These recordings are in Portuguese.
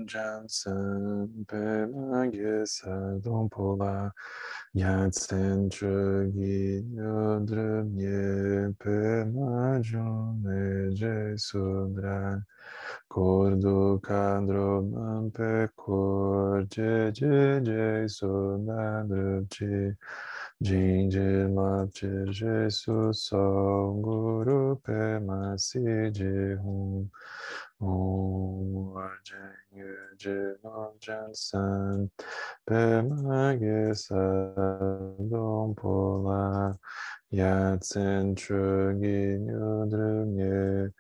Jansen Pemage Sadampola Yatsen Chugi Yodrumye Pemajune Jesudra Kordu Kandro Mampe Kor Jesu Jinjil Mapchir Jesu Song Guru Pema Siji Hum Om Arjan Yujin Arjan San Pema Gesa Dom Pola Yatsen Chugi Nyudrum Ye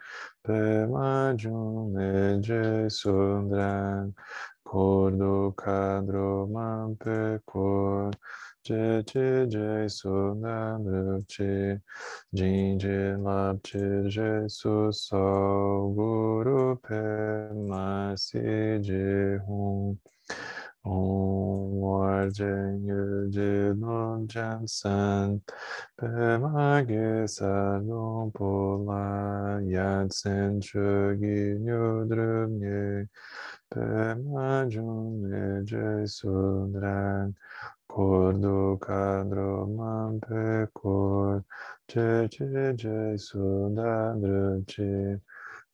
Pema June Jesu Dran Kordu Kadro Mampe Kor Je Sunan Ruchi Jinjin Lapchir Jesu So Guru Pema Siji Hum Om Warjen Yujin Jan San Pema Gesa Lom Pola Yatsen Chugi Nyudrum Ye Pema June Jesu Dran Kordu Kadro Mampe Kor Je Sudan Ruchi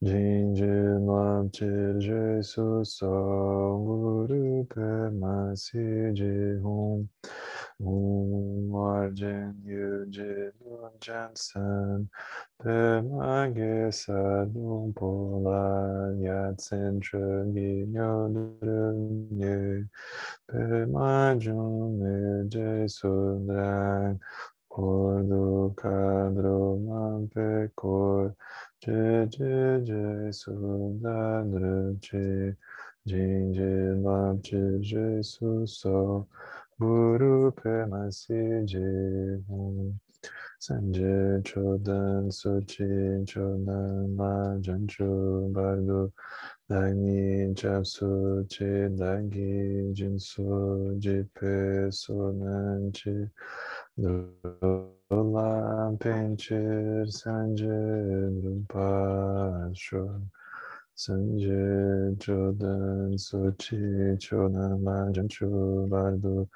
Jinjin Lapchir Jesu So Guru Pema Siji Hum Arjan Yujin Jansan Pema Gesa Dum Pola Yatsen Chugi Nyodrum Ye Pema June Jesu Dran Kordu Kadro Mampe Kor Je Sudan Ruchi Jinjin Lapchir Jesu So Guru Pema Siji Hum Sanje Chodan Sochi Chodan La Janchu Bardu Dagni Japsu Chi Dagi Jinsu Jipe Sonanchi Dola Pinchir Sanje Drupasho Sanje Chodan Sochi Chodan La Janchu Bardu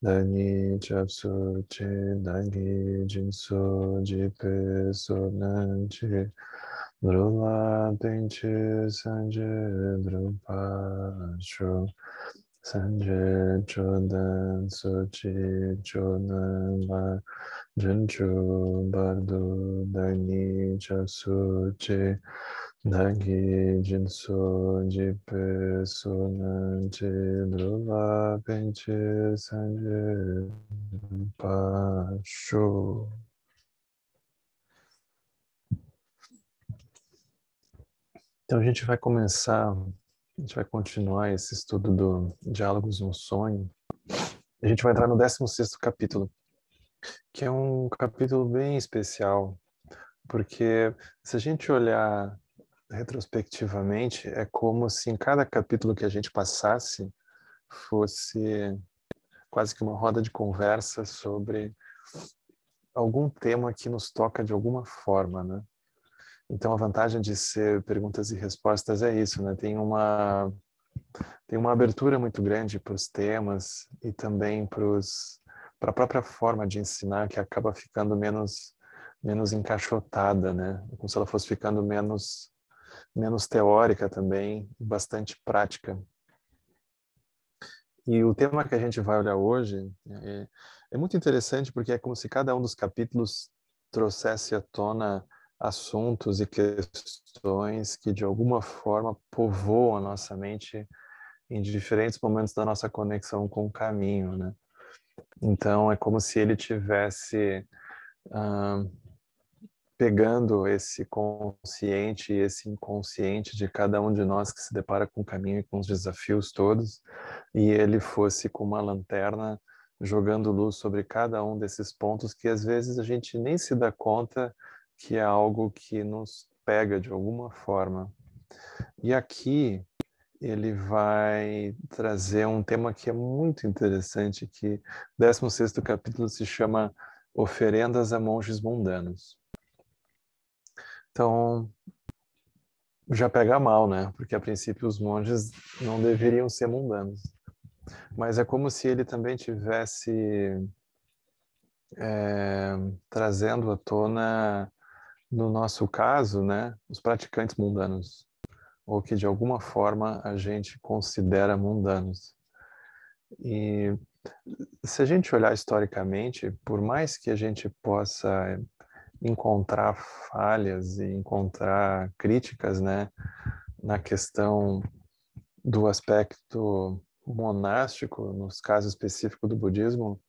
Dagni Japsu Chi Dagi Jinsu Jipe Sonanchi Drula Pinchi Sanje Drupasho Sanje Chodan Sochi Chodan La Janchu Bardu Dagni Chasuchi Dagi Jinso Jipe Sonanchi Drula Pinchi Sanje Drupasho. Então a gente vai continuar esse estudo do Diálogos no Sonho. A gente vai entrar no 16º capítulo, que é um capítulo bem especial, porque se a gente olhar retrospectivamente, é como se em cada capítulo que a gente passasse fosse quase que uma roda de conversa sobre algum tema que nos toca de alguma forma, né? Então a vantagem de ser perguntas e respostas é isso, né? Tem uma abertura muito grande para os temas e também para a própria forma de ensinar, que acaba ficando menos encaixotada, né? Como se ela fosse ficando menos teórica também, bastante prática. E o tema que a gente vai olhar hoje é muito interessante, porque é como se cada um dos capítulos trouxesse à tona assuntos e questões que de alguma forma povoam a nossa mente em diferentes momentos da nossa conexão com o caminho, né? Então é como se ele tivesse pegando esse consciente e esse inconsciente de cada um de nós que se depara com o caminho e com os desafios todos, e ele fosse com uma lanterna jogando luz sobre cada um desses pontos que às vezes a gente nem se dá conta que é algo que nos pega de alguma forma. E aqui ele vai trazer um tema que é muito interessante, que o 16º capítulo se chama Oferendas a Monges Mundanos. Então, já pega mal, né? Porque a princípio os monges não deveriam ser mundanos. Mas é como se ele também tivesse trazendo à tona, no nosso caso, né, os praticantes mundanos, ou que de alguma forma a gente considera mundanos. E se a gente olhar historicamente, por mais que a gente possa encontrar falhas e encontrar críticas, né, na questão do aspecto monástico, nos casos específicos do budismo,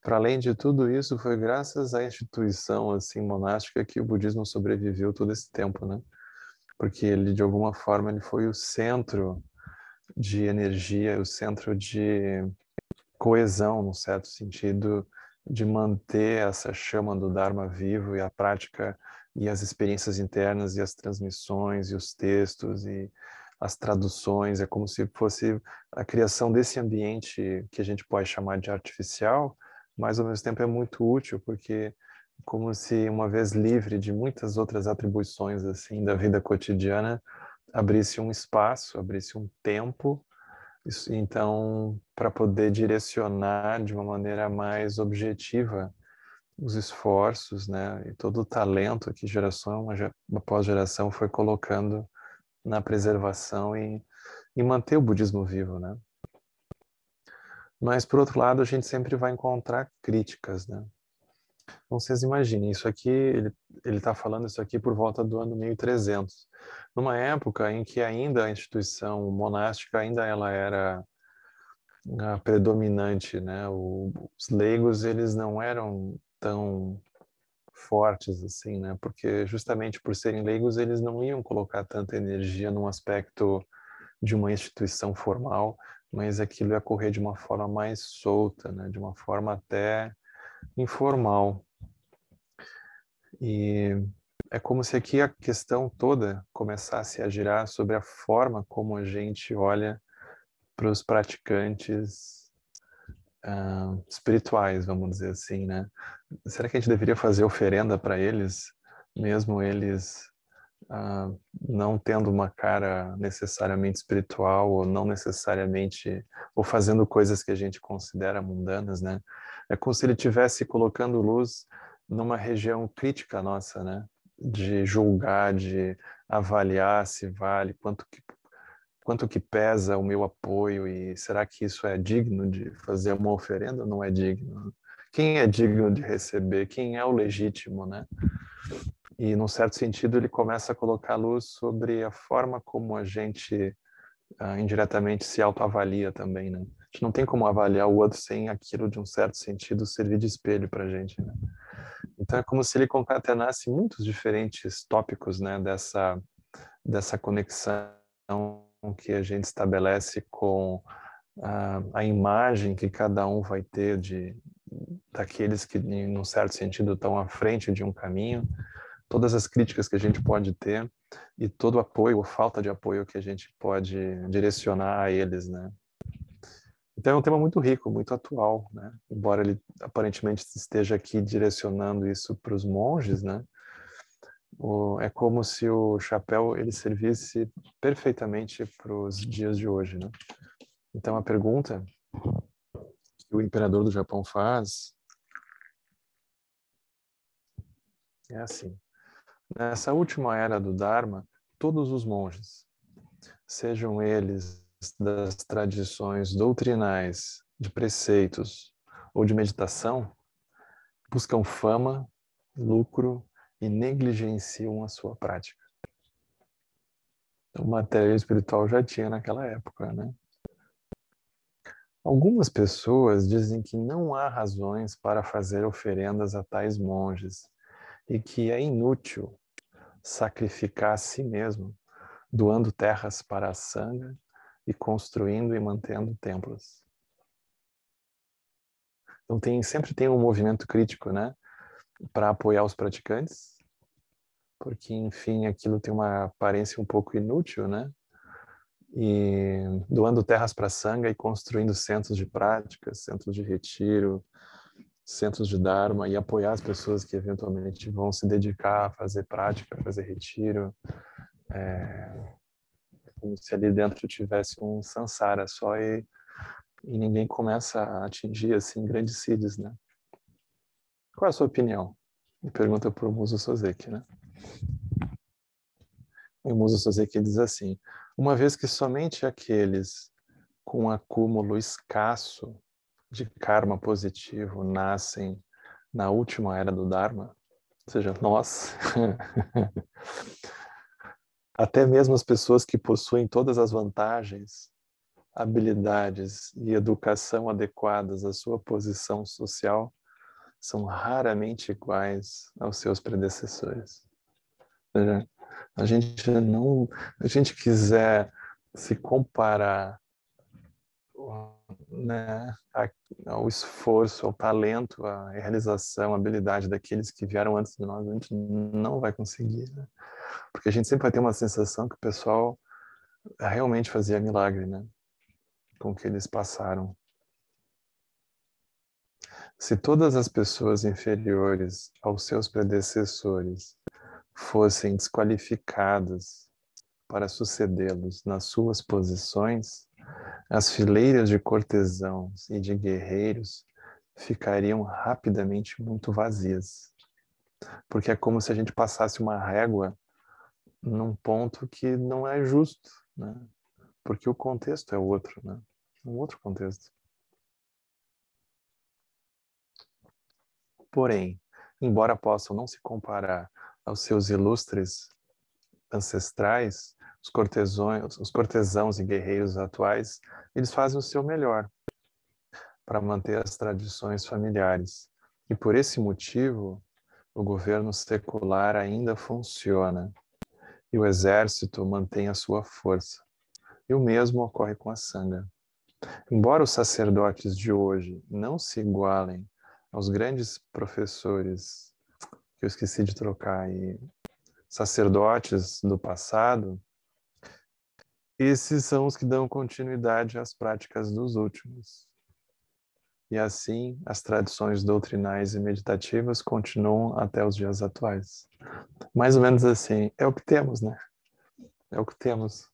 para além de tudo isso, foi graças à instituição assim monástica que o budismo sobreviveu todo esse tempo, né? Porque ele de alguma forma ele foi o centro de energia, o centro de coesão, num certo sentido, de manter essa chama do Dharma vivo e a prática e as experiências internas e as transmissões e os textos e as traduções. É como se fosse a criação desse ambiente que a gente pode chamar de artificial, mas ao mesmo tempo é muito útil porque como se uma vez livre de muitas outras atribuições assim da vida cotidiana, abrisse um espaço, abrisse um tempo então, para poder direcionar de uma maneira mais objetiva os esforços, né, e todo o talento que geração após geração foi colocando na preservação e manter o budismo vivo, né? Mas por outro lado, a gente sempre vai encontrar críticas, né? Então vocês imaginem, isso aqui ele está falando isso aqui por volta do ano 1300, numa época em que ainda a instituição monástica ainda ela era predominante, né? Os leigos eles não eram tão fortes assim, né? Porque justamente por serem leigos eles não iam colocar tanta energia num aspecto de uma instituição formal, mas aquilo ia correr de uma forma mais solta, né? De uma forma até informal. E é como se aqui a questão toda começasse a girar sobre a forma como a gente olha para os praticantes espirituais, vamos dizer assim, né? Será que a gente deveria fazer oferenda para eles, mesmo eles não tendo uma cara necessariamente espiritual ou não necessariamente ou fazendo coisas que a gente considera mundanas, né? É como se ele estivesse colocando luz numa região crítica nossa, né? De julgar, de avaliar se vale, quanto que pesa o meu apoio e será que isso é digno de fazer uma oferenda ou não é digno? Quem é digno de receber? Quem é o legítimo, né? E, num certo sentido, ele começa a colocar luz sobre a forma como a gente indiretamente se autoavalia também, né? A gente não tem como avaliar o outro sem aquilo, de um certo sentido, servir de espelho para a gente, né? Então, é como se ele concatenasse muitos diferentes tópicos, né, dessa conexão que a gente estabelece com a imagem que cada um vai ter daqueles que, em um certo sentido, estão à frente de um caminho, todas as críticas que a gente pode ter e todo o apoio ou falta de apoio que a gente pode direcionar a eles, né? Então é um tema muito rico, muito atual, né? Embora ele aparentemente esteja aqui direcionando isso para os monges, né? É como se o chapéu ele servisse perfeitamente para os dias de hoje, né? Então a pergunta que o imperador do Japão faz é assim: nessa última era do Dharma, todos os monges, sejam eles das tradições doutrinais, de preceitos ou de meditação, buscam fama, lucro e negligenciam a sua prática. Então, o materialismo espiritual já tinha naquela época, né? Algumas pessoas dizem que não há razões para fazer oferendas a tais monges e que é inútil sacrificar a si mesmo, doando terras para a sanga e construindo e mantendo templos. Então sempre tem um movimento crítico, né, para apoiar os praticantes, porque enfim aquilo tem uma aparência um pouco inútil, né? E doando terras para a sanga e construindo centros de prática, centros de retiro, centros de Dharma e apoiar as pessoas que eventualmente vão se dedicar a fazer prática, a fazer retiro, como se ali dentro tivesse um samsara só e ninguém começa a atingir assim grandes siddhis, né? Qual é a sua opinião? Me pergunta para o Muso Soseki, né? E o Muso Soseki diz assim: uma vez que somente aqueles com um acúmulo escasso de karma positivo nascem na última era do Dharma, ou seja, nós, até mesmo as pessoas que possuem todas as vantagens, habilidades e educação adequadas à sua posição social, são raramente iguais aos seus predecessores. Ou seja, a gente quiser se comparar, né, ao esforço, ao talento, à realização, à habilidade daqueles que vieram antes de nós, a gente não vai conseguir, né? Porque a gente sempre vai ter uma sensação que o pessoal realmente fazia milagre, né? Com o que eles passaram. Se todas as pessoas inferiores aos seus predecessores fossem desqualificadas para sucedê-los nas suas posições, as fileiras de cortesãos e de guerreiros ficariam rapidamente muito vazias. Porque é como se a gente passasse uma régua num ponto que não é justo, né? Porque o contexto é outro, né? Um outro contexto. Porém, embora possam não se comparar aos seus ilustres ancestrais, os cortesãos e guerreiros atuais, eles fazem o seu melhor para manter as tradições familiares. E por esse motivo, o governo secular ainda funciona e o exército mantém a sua força. E o mesmo ocorre com a Sangha. Embora os sacerdotes de hoje não se igualem aos grandes professores, que eu esqueci de trocar aí, sacerdotes do passado, esses são os que dão continuidade às práticas dos últimos. E assim, as tradições doutrinais e meditativas continuam até os dias atuais. Mais ou menos assim, é o que temos, né? É o que temos.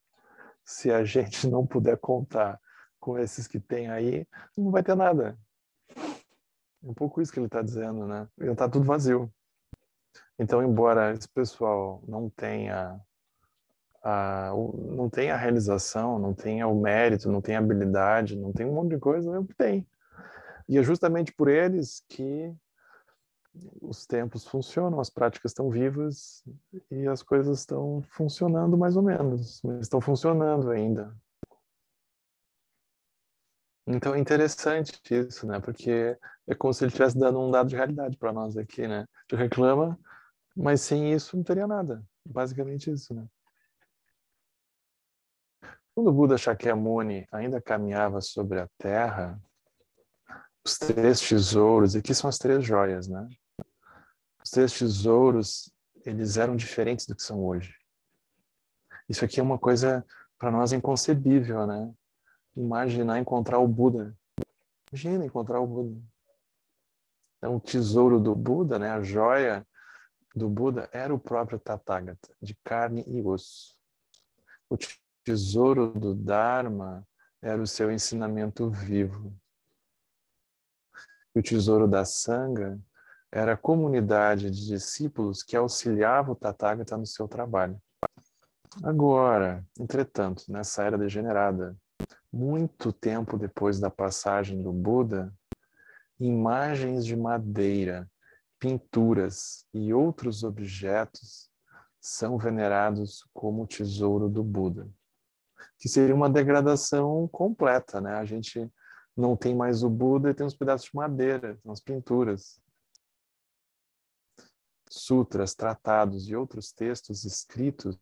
Se a gente não puder contar com esses que tem aí, não vai ter nada. É um pouco isso que ele está dizendo, né? Ele está tudo vazio. Então, embora esse pessoal não tenha não tenha a realização, não tenha o mérito, não tenha a habilidade, não tem um monte de coisa, é o que tem. E é justamente por eles que os tempos funcionam, as práticas estão vivas e as coisas estão funcionando mais ou menos, mas estão funcionando ainda. Então é interessante isso, né? Porque é como se ele estivesse dando um dado de realidade para nós aqui, né? Tu reclama, mas sem isso não teria nada. Basicamente isso, né? Quando o Buda Shakyamuni ainda caminhava sobre a terra, os três tesouros, e aqui são as três joias, né? Os três tesouros, eles eram diferentes do que são hoje. Isso aqui é uma coisa para nós inconcebível, né? Imaginar encontrar o Buda. Imagina encontrar o Buda. Então, o tesouro do Buda, né? A joia do Buda era o próprio Tathagata, de carne e osso. O tesouro do Dharma era o seu ensinamento vivo. E o tesouro da Sangha era a comunidade de discípulos que auxiliava o Tathagata no seu trabalho. Agora, entretanto, nessa era degenerada, muito tempo depois da passagem do Buda, imagens de madeira, pinturas e outros objetos são venerados como o tesouro do Buda, que seria uma degradação completa, né? A gente não tem mais o Buda e tem uns pedaços de madeira, umas pinturas. Sutras, tratados e outros textos escritos,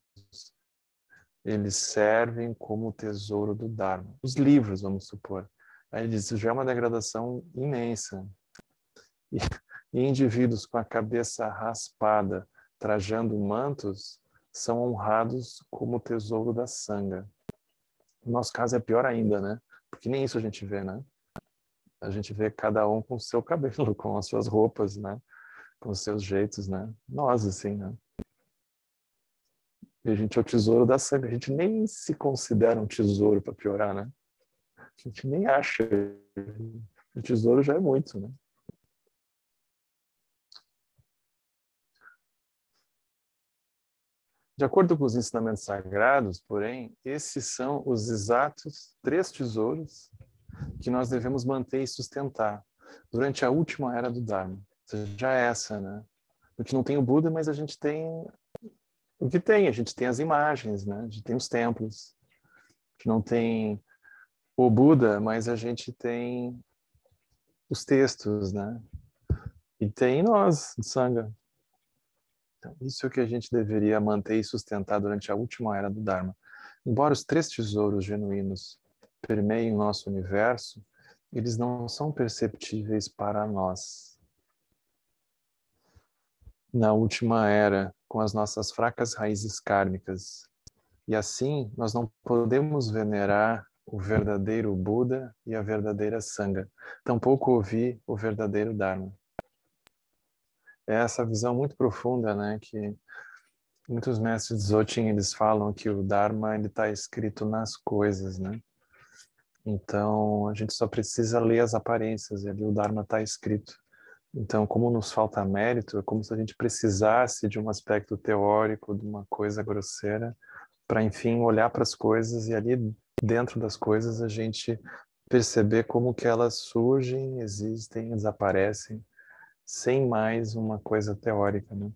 eles servem como tesouro do Dharma. Os livros, vamos supor. Aí ele diz, isso já é uma degradação imensa. E indivíduos com a cabeça raspada, trajando mantos, são honrados como tesouro da Sangha. No nosso caso é pior ainda, né? Porque nem isso a gente vê, né? A gente vê cada um com o seu cabelo, com as suas roupas, né? Com os seus jeitos, né? Nós, assim, né? E a gente é o tesouro da Sangha. A gente nem se considera um tesouro para piorar, né? A gente nem acha. O tesouro já é muito, né? De acordo com os ensinamentos sagrados, porém, esses são os exatos 3 tesouros que nós devemos manter e sustentar durante a última era do Dharma. Ou seja, já essa, né? A gente não tem o Buda, mas a gente tem o que tem. A gente tem as imagens, né? A gente tem os templos. A gente não tem o Buda, mas a gente tem os textos, né? E tem nós, o Sangha. Então, isso é o que a gente deveria manter e sustentar durante a última era do Dharma. Embora os 3 tesouros genuínos permeiem o nosso universo, eles não são perceptíveis para nós. Na última era, com as nossas fracas raízes kármicas, e assim nós não podemos venerar o verdadeiro Buda e a verdadeira Sangha, tampouco ouvir o verdadeiro Dharma. É essa visão muito profunda, né, que muitos mestres Dzogchen, eles falam que o Dharma está escrito nas coisas, né? Então, a gente só precisa ler as aparências, e ali o Dharma está escrito. Então, como nos falta mérito, é como se a gente precisasse de um aspecto teórico, de uma coisa grosseira, para, enfim, olhar para as coisas e ali dentro das coisas a gente perceber como que elas surgem, existem, desaparecem, sem mais uma coisa teórica, né?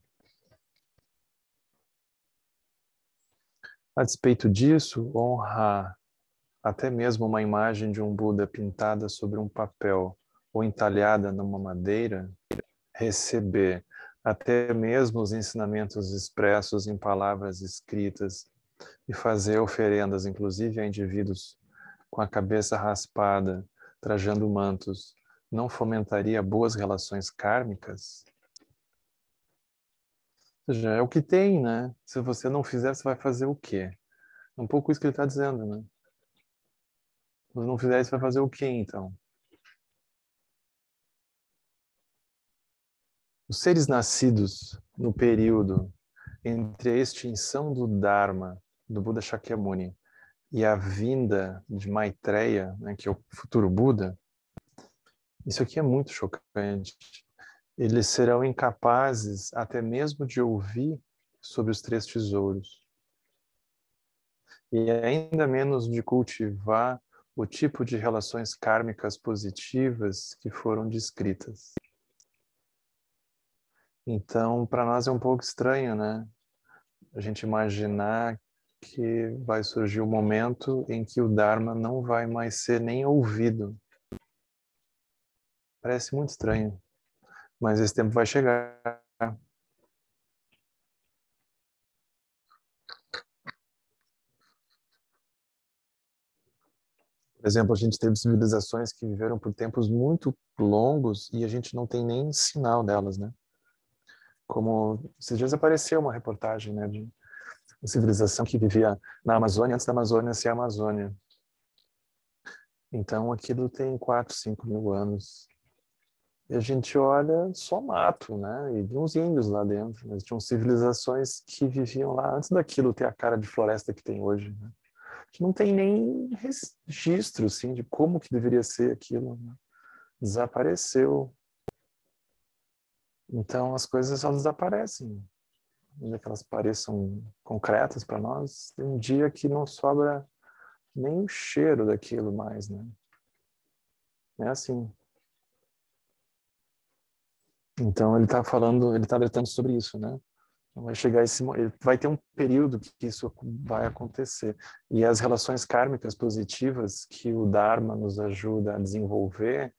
A despeito disso, honrar até mesmo uma imagem de um Buda pintada sobre um papel ou entalhada numa madeira, receber até mesmo os ensinamentos expressos em palavras escritas e fazer oferendas, inclusive a indivíduos com a cabeça raspada, trajando mantos, não fomentaria boas relações kármicas? Ou seja, é o que tem, né? Se você não fizer, você vai fazer o quê? É um pouco isso que ele está dizendo, né? Se você não fizer isso, vai fazer o quê, então? Os seres nascidos no período entre a extinção do Dharma, do Buda Shakyamuni, e a vinda de Maitreya, né, que é o futuro Buda, isso aqui é muito chocante. Eles serão incapazes até mesmo de ouvir sobre os 3 tesouros, e ainda menos de cultivar o tipo de relações kármicas positivas que foram descritas. Então, para nós é um pouco estranho, né? A gente imaginar que vai surgir um momento em que o Dharma não vai mais ser nem ouvido. Parece muito estranho, mas esse tempo vai chegar. Por exemplo, a gente teve civilizações que viveram por tempos muito longos e a gente não tem nem sinal delas, né? Como esses dias apareceu uma reportagem, né, de uma civilização que vivia na Amazônia antes da Amazônia ser a Amazônia. Então aquilo tem 4, 5 mil anos. E a gente olha só mato, né? E uns índios lá dentro. Mas tinham civilizações que viviam lá antes daquilo ter a cara de floresta que tem hoje, né? A gente não tem nem registro, assim, de como que deveria ser aquilo, né? Desapareceu. Então as coisas só desaparecem. Ainda que elas pareçam concretas para nós, tem um dia que não sobra nem o cheiro daquilo mais, né? É assim. Então ele está falando, ele está alertando sobre isso, né? Vai chegar vai ter um período que isso vai acontecer. E as relações kármicas positivas que o Dharma nos ajuda a desenvolver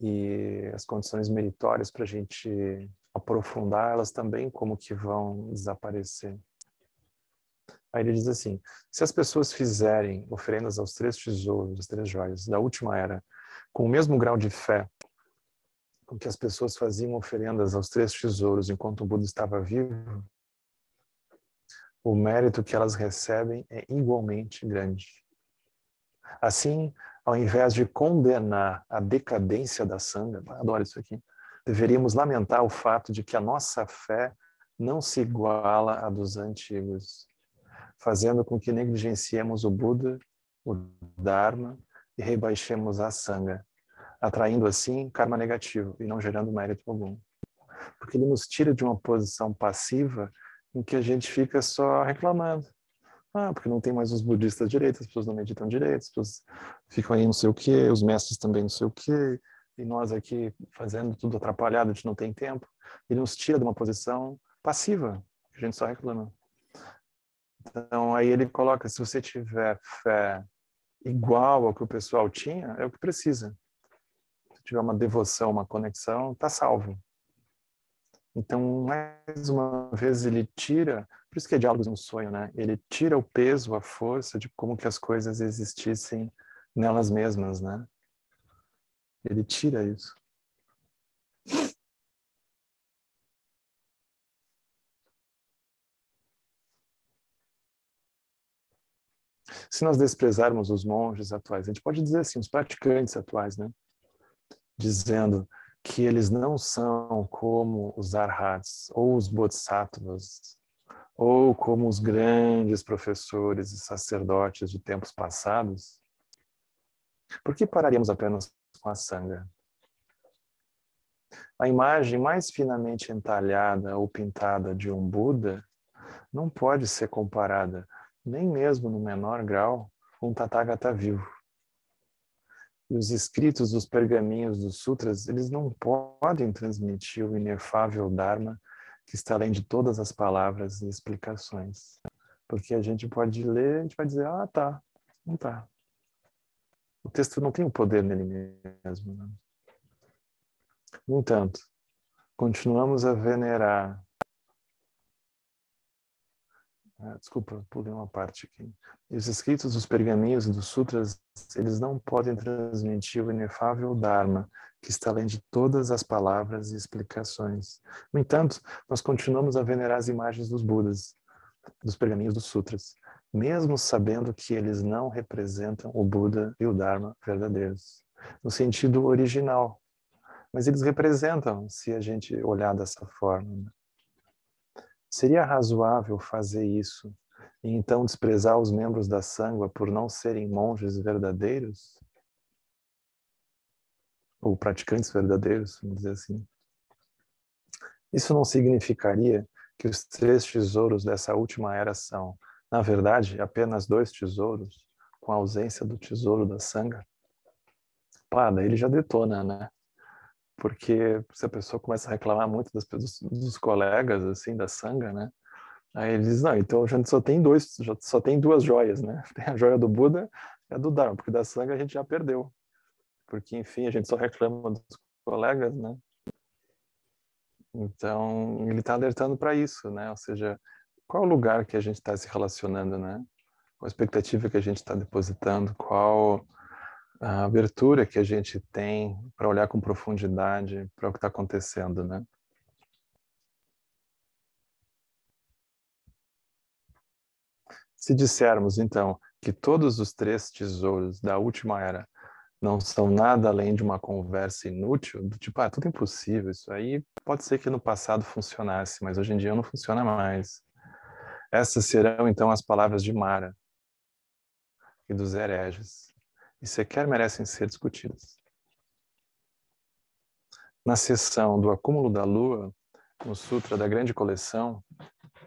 e as condições meritórias para a gente aprofundar, elas também como que vão desaparecer. Aí ele diz assim, se as pessoas fizerem oferendas aos 3 tesouros, as 3 joias da última era, com o mesmo grau de fé com que as pessoas faziam oferendas aos 3 tesouros enquanto o Buda estava vivo, o mérito que elas recebem é igualmente grande. Assim, ao invés de condenar a decadência da Sangha, adoro isso aqui, deveríamos lamentar o fato de que a nossa fé não se iguala à dos antigos. fazendo com que negligenciemos o Buda, o Dharma e rebaixemos a Sangha, atraindo assim karma negativo e não gerando mérito algum. Porque ele nos tira de uma posição passiva em que a gente fica só reclamando. Ah, porque não tem mais os budistas direito, as pessoas não meditam direito, as pessoas ficam aí não sei o quê, os mestres também não sei o quê, e nós aqui fazendo tudo atrapalhado, a gente não tem tempo. Ele nos tira de uma posição passiva, a gente só reclama. Então aí ele coloca, se você tiver fé igual ao que o pessoal tinha, é o que precisa. Se tiver uma devoção, uma conexão, está salvo. Então, mais uma vez, ele tira, por isso que é Diálogos no Sonho, né? Ele tira o peso, a força de como que as coisas existissem nelas mesmas, né? Ele tira isso. Se nós desprezarmos os monges atuais, a gente pode dizer assim, os praticantes atuais, né? Dizendo que eles não são como os arhats ou os bodhisattvas, ou como os grandes professores e sacerdotes de tempos passados, por que pararíamos apenas com a Sangha? A imagem mais finamente entalhada ou pintada de um Buda não pode ser comparada, nem mesmo no menor grau, com um Tathagata vivo. E os escritos dos pergaminhos dos sutras, eles não podem transmitir o inefável Dharma que está além de todas as palavras e explicações. Porque a gente pode ler, a gente vai dizer, ah, tá, não tá. O texto não tem o poder nele mesmo. Né? No entanto, continuamos a venerar. Desculpa, pulei uma parte aqui. E os escritos dos pergaminhos e dos sutras, eles não podem transmitir o inefável Dharma, que está além de todas as palavras e explicações. No entanto, nós continuamos a venerar as imagens dos Budas, dos pergaminhos dos sutras, mesmo sabendo que eles não representam o Buda e o Dharma verdadeiros, no sentido original. Mas eles representam, se a gente olhar dessa forma. Seria razoável fazer isso e então desprezar os membros da Sangha por não serem monges verdadeiros? Ou praticantes verdadeiros, vamos dizer assim. Isso não significaria que os 3 tesouros dessa última era são, na verdade, apenas 2 tesouros, com a ausência do tesouro da Sangha? Pá, daí ele já detona, né? Porque se a pessoa começa a reclamar muito dos colegas, assim, da Sangha, né? Aí ele diz, não, então a gente só tem 2 joias, né? Tem a joia do Buda e a do Dharma, porque da Sangha a gente já perdeu. Porque, enfim, a gente só reclama dos colegas, né? Então, ele está alertando para isso, né? Ou seja, qual o lugar que a gente está se relacionando, né? Qual a expectativa que a gente está depositando, qual a abertura que a gente tem para olhar com profundidade para o que está acontecendo, né? Se dissermos, então, que todos os 3 tesouros da última era não são nada além de uma conversa inútil, do tipo, tudo impossível, isso aí pode ser que no passado funcionasse, mas hoje em dia não funciona mais. Essas serão, então, as palavras de Mara e dos hereges, e sequer merecem ser discutidas. Na seção do acúmulo da lua, no Sutra da Grande Coleção,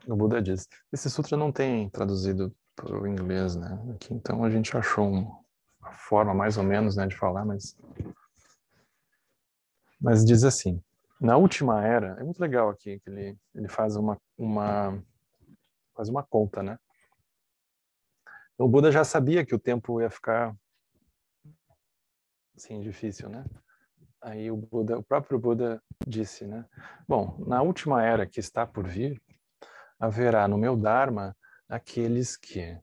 o Buda diz, esse sutra não tem traduzido para o inglês, né? Aqui, então a gente achou uma forma mais ou menos, né, de falar, mas diz assim, na última era, é muito legal aqui que ele faz faz uma conta, né? Então, o Buda já sabia que o tempo ia ficar assim difícil, né? Aí o próprio Buda disse, né? Bom, na última era que está por vir, haverá no meu Dharma aqueles que,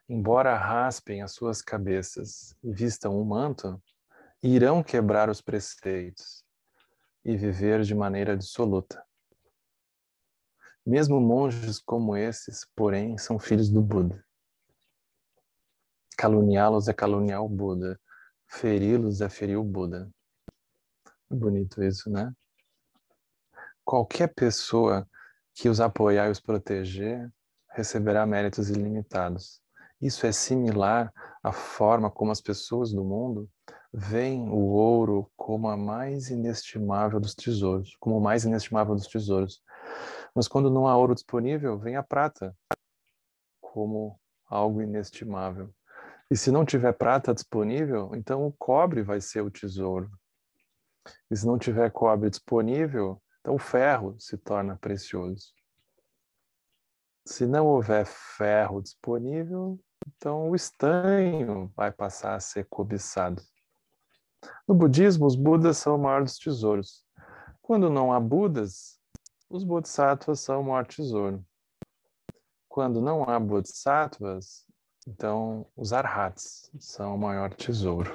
embora raspem as suas cabeças e vistam um manto, irão quebrar os preceitos e viver de maneira dissoluta. Mesmo monges como esses, porém, são filhos do Buda. Caluniá-los é caluniar o Buda. Feri-los é ferir o Buda. Bonito isso, né? Qualquer pessoa que os apoiar e os proteger receberá méritos ilimitados. Isso é similar à forma como as pessoas do mundo veem o ouro como a mais inestimável dos tesouros, como o mais inestimável dos tesouros. Mas quando não há ouro disponível, vem a prata como algo inestimável. E se não tiver prata disponível, então o cobre vai ser o tesouro. E se não tiver cobre disponível, então o ferro se torna precioso. Se não houver ferro disponível, então o estanho vai passar a ser cobiçado. No budismo, os Budas são o maior dos tesouros. Quando não há Budas, os Bodhisattvas são o maior tesouro. Quando não há Bodhisattvas, então os Arhats são o maior tesouro.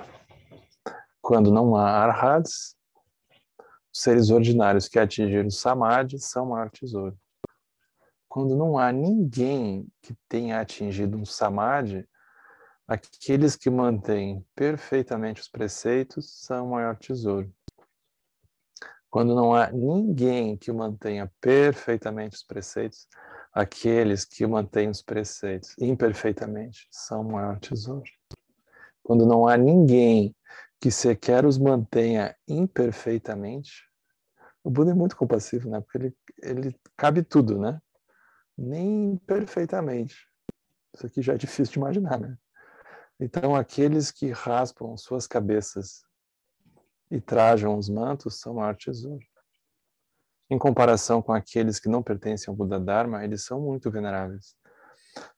Quando não há Arhats, os seres ordinários que atingiram o Samadhi são o maior tesouro. Quando não há ninguém que tenha atingido um Samadhi, aqueles que mantêm perfeitamente os preceitos são o maior tesouro. Quando não há ninguém que mantenha perfeitamente os preceitos, aqueles que mantêm os preceitos imperfeitamente são o maior tesouro. Quando não há ninguém que sequer os mantenha imperfeitamente, o Buda é muito compassivo, né? Porque ele cabe tudo, né? Nem perfeitamente. Isso aqui já é difícil de imaginar, né? Então, aqueles que raspam suas cabeças e trajam os mantos são o maior tesouro. Em comparação com aqueles que não pertencem ao Buda Dharma, eles são muito veneráveis.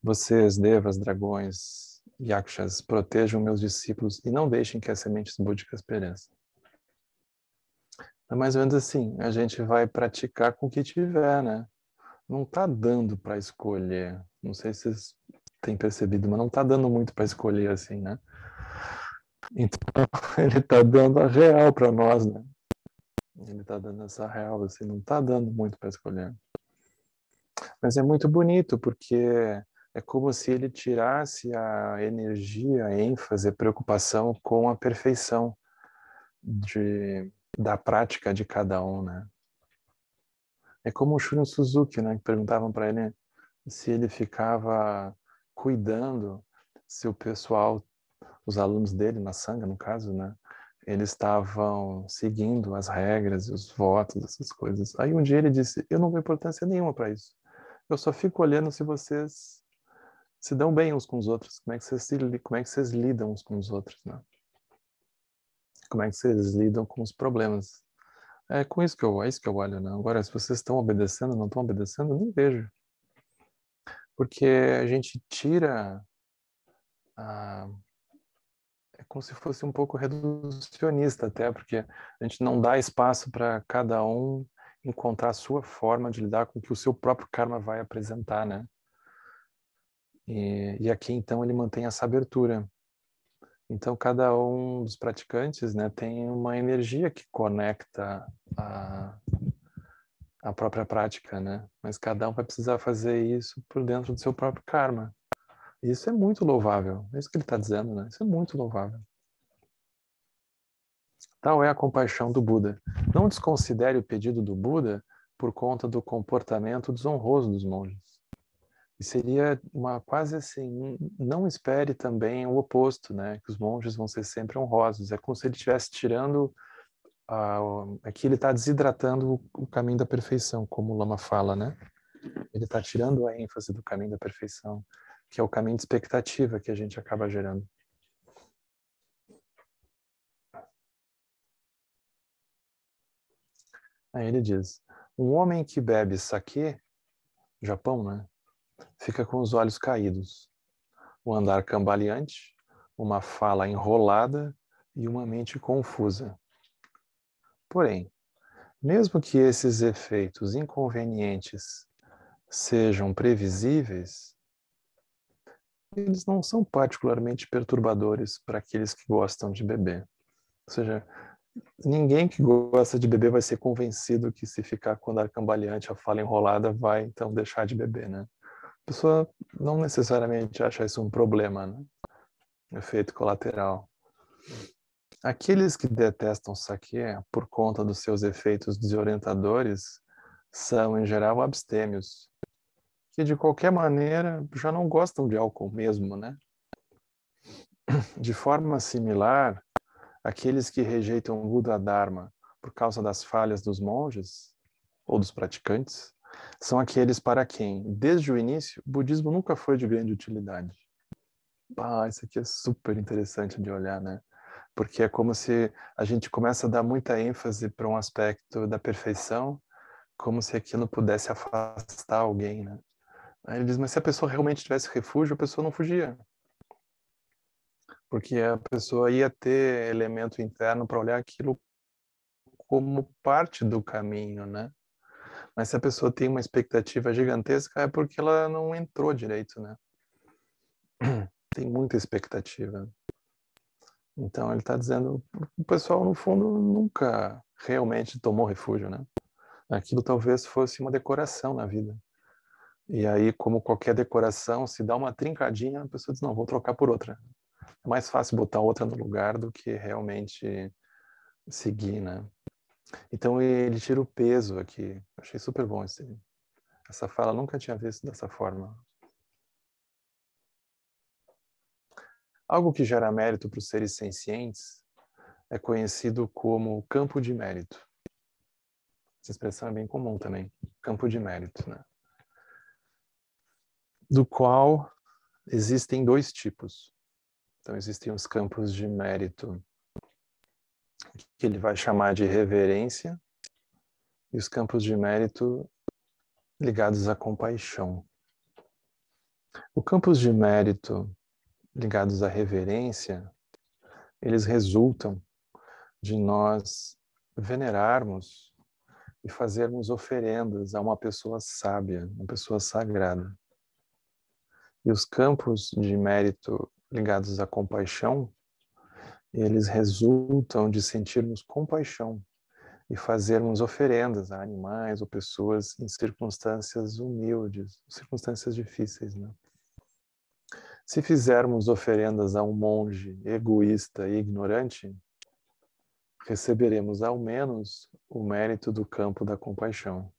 Vocês, devas, dragões, yakshas, protejam meus discípulos e não deixem que as sementes búdicas pereçam. É mais ou menos assim, a gente vai praticar com o que tiver, né? Não está dando para escolher. Não sei se vocês têm percebido, mas não está dando muito para escolher assim, né? Então, ele está dando a real para nós, né? Ele está dando essa real, assim, não está dando muito para escolher. Mas é muito bonito, porque é como se ele tirasse a energia, a ênfase, a preocupação com a perfeição da prática de cada um, né? É como o Shunryu Suzuki, né? Que perguntavam para ele se ele ficava cuidando, se o pessoal, os alunos dele, na Sangha, no caso, né? Eles estavam seguindo as regras, os votos, essas coisas. Aí um dia ele disse, eu não dou importância nenhuma para isso. Eu só fico olhando se vocês se dão bem uns com os outros, como é que vocês lidam uns com os outros, né? Como é que vocês lidam com os problemas. É com isso que é isso que eu olho, né? Agora, se vocês estão obedecendo, não estão obedecendo, eu nem vejo. Porque a gente tira é como se fosse um pouco reducionista até, porque a gente não dá espaço para cada um encontrar a sua forma de lidar com o que o seu próprio karma vai apresentar, né? E aqui, então, ele mantém essa abertura. Então, cada um dos praticantes, né, tem uma energia que conecta a própria prática, né? Mas cada um vai precisar fazer isso por dentro do seu próprio karma. E isso é muito louvável. É isso que ele está dizendo, né? Isso é muito louvável. Tal é a compaixão do Buda. Não desconsidere o pedido do Buda por conta do comportamento desonroso dos monges. E seria uma quase assim, não espere também o oposto, né? Que os monges vão ser sempre honrosos. É como se ele estivesse tirando, aqui ele está desidratando o caminho da perfeição, como o Lama fala, né? Ele está tirando a ênfase do caminho da perfeição, que é o caminho de expectativa que a gente acaba gerando. Aí ele diz, um homem que bebe saquê, Japão, né? Fica com os olhos caídos, um andar cambaleante, uma fala enrolada e uma mente confusa. Porém, mesmo que esses efeitos inconvenientes sejam previsíveis, eles não são particularmente perturbadores para aqueles que gostam de beber. Ou seja, ninguém que gosta de beber vai ser convencido que se ficar com o andar cambaleante, a fala enrolada, vai então deixar de beber, né? A pessoa não necessariamente acha isso um problema, né? Efeito colateral. Aqueles que detestam saquê por conta dos seus efeitos desorientadores são, em geral, abstêmios. que de qualquer maneira já não gostam de álcool mesmo, né? De forma similar, aqueles que rejeitam o Buda Dharma por causa das falhas dos monges ou dos praticantes são aqueles para quem, desde o início, o budismo nunca foi de grande utilidade. Isso aqui é super interessante de olhar, né? Porque é como se a gente começa a dar muita ênfase para um aspecto da perfeição, como se aquilo pudesse afastar alguém, né? Aí ele diz, mas se a pessoa realmente tivesse refúgio, a pessoa não fugia. Porque a pessoa ia ter elemento interno para olhar aquilo como parte do caminho, né? Mas se a pessoa tem uma expectativa gigantesca, é porque ela não entrou direito, né? Tem muita expectativa. Então ele está dizendo, o pessoal no fundo nunca realmente tomou refúgio, né? Aquilo talvez fosse uma decoração na vida. E aí, como qualquer decoração, se dá uma trincadinha, a pessoa diz, não, vou trocar por outra. É mais fácil botar outra no lugar do que realmente seguir, né? Então ele tira o peso aqui. Achei super bom essa fala, nunca tinha visto dessa forma. Algo que gera mérito para os seres sencientes é conhecido como campo de mérito. Essa expressão é bem comum também, campo de mérito, né? Do qual existem dois tipos. Então existem os campos de mérito que ele vai chamar de reverência e os campos de mérito ligados à compaixão. Os campos de mérito ligados à reverência, eles resultam de nós venerarmos e fazermos oferendas a uma pessoa sábia, uma pessoa sagrada. E os campos de mérito ligados à compaixão, eles resultam de sentirmos compaixão e fazermos oferendas a animais ou pessoas em circunstâncias humildes, circunstâncias difíceis, né? Se fizermos oferendas a um monge egoísta e ignorante, receberemos ao menos o mérito do campo da compaixão.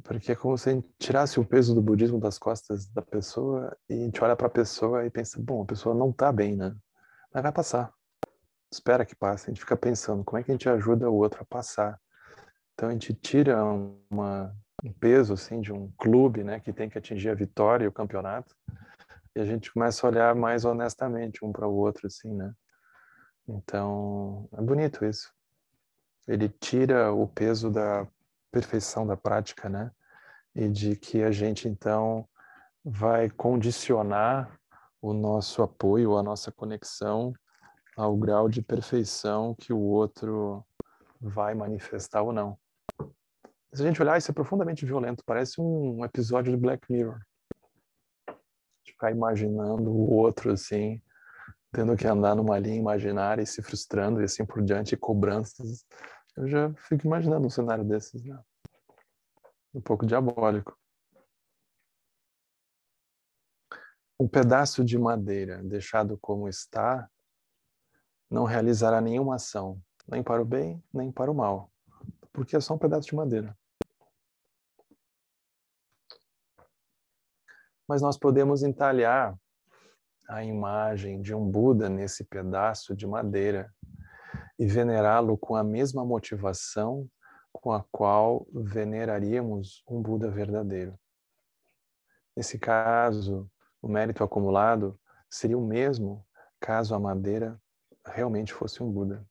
Porque é como se a gente tirasse o peso do budismo das costas da pessoa e a gente olha para a pessoa e pensa, bom, a pessoa não está bem, né? Mas vai passar. Espera que passe. A gente fica pensando, como é que a gente ajuda o outro a passar? Então a gente tira um peso assim de um clube, né, que tem que atingir a vitória e o campeonato, e a gente começa a olhar mais honestamente um para o outro, assim, né? Então é bonito isso. Ele tira o peso da perfeição da prática, né? E de que a gente então vai condicionar o nosso apoio, a nossa conexão ao grau de perfeição que o outro vai manifestar ou não. Se a gente olhar, isso é profundamente violento, parece um episódio do Black Mirror. De ficar imaginando o outro assim, tendo que andar numa linha imaginária e se frustrando e assim por diante, e cobranças. Eu já fico imaginando um cenário desses, né? Um pouco diabólico. Um pedaço de madeira deixado como está não realizará nenhuma ação, nem para o bem, nem para o mal, porque é só um pedaço de madeira. Mas nós podemos entalhar a imagem de um Buda nesse pedaço de madeira e venerá-lo com a mesma motivação com a qual veneraríamos um Buda verdadeiro. Nesse caso, o mérito acumulado seria o mesmo caso a madeira realmente fosse um Buda.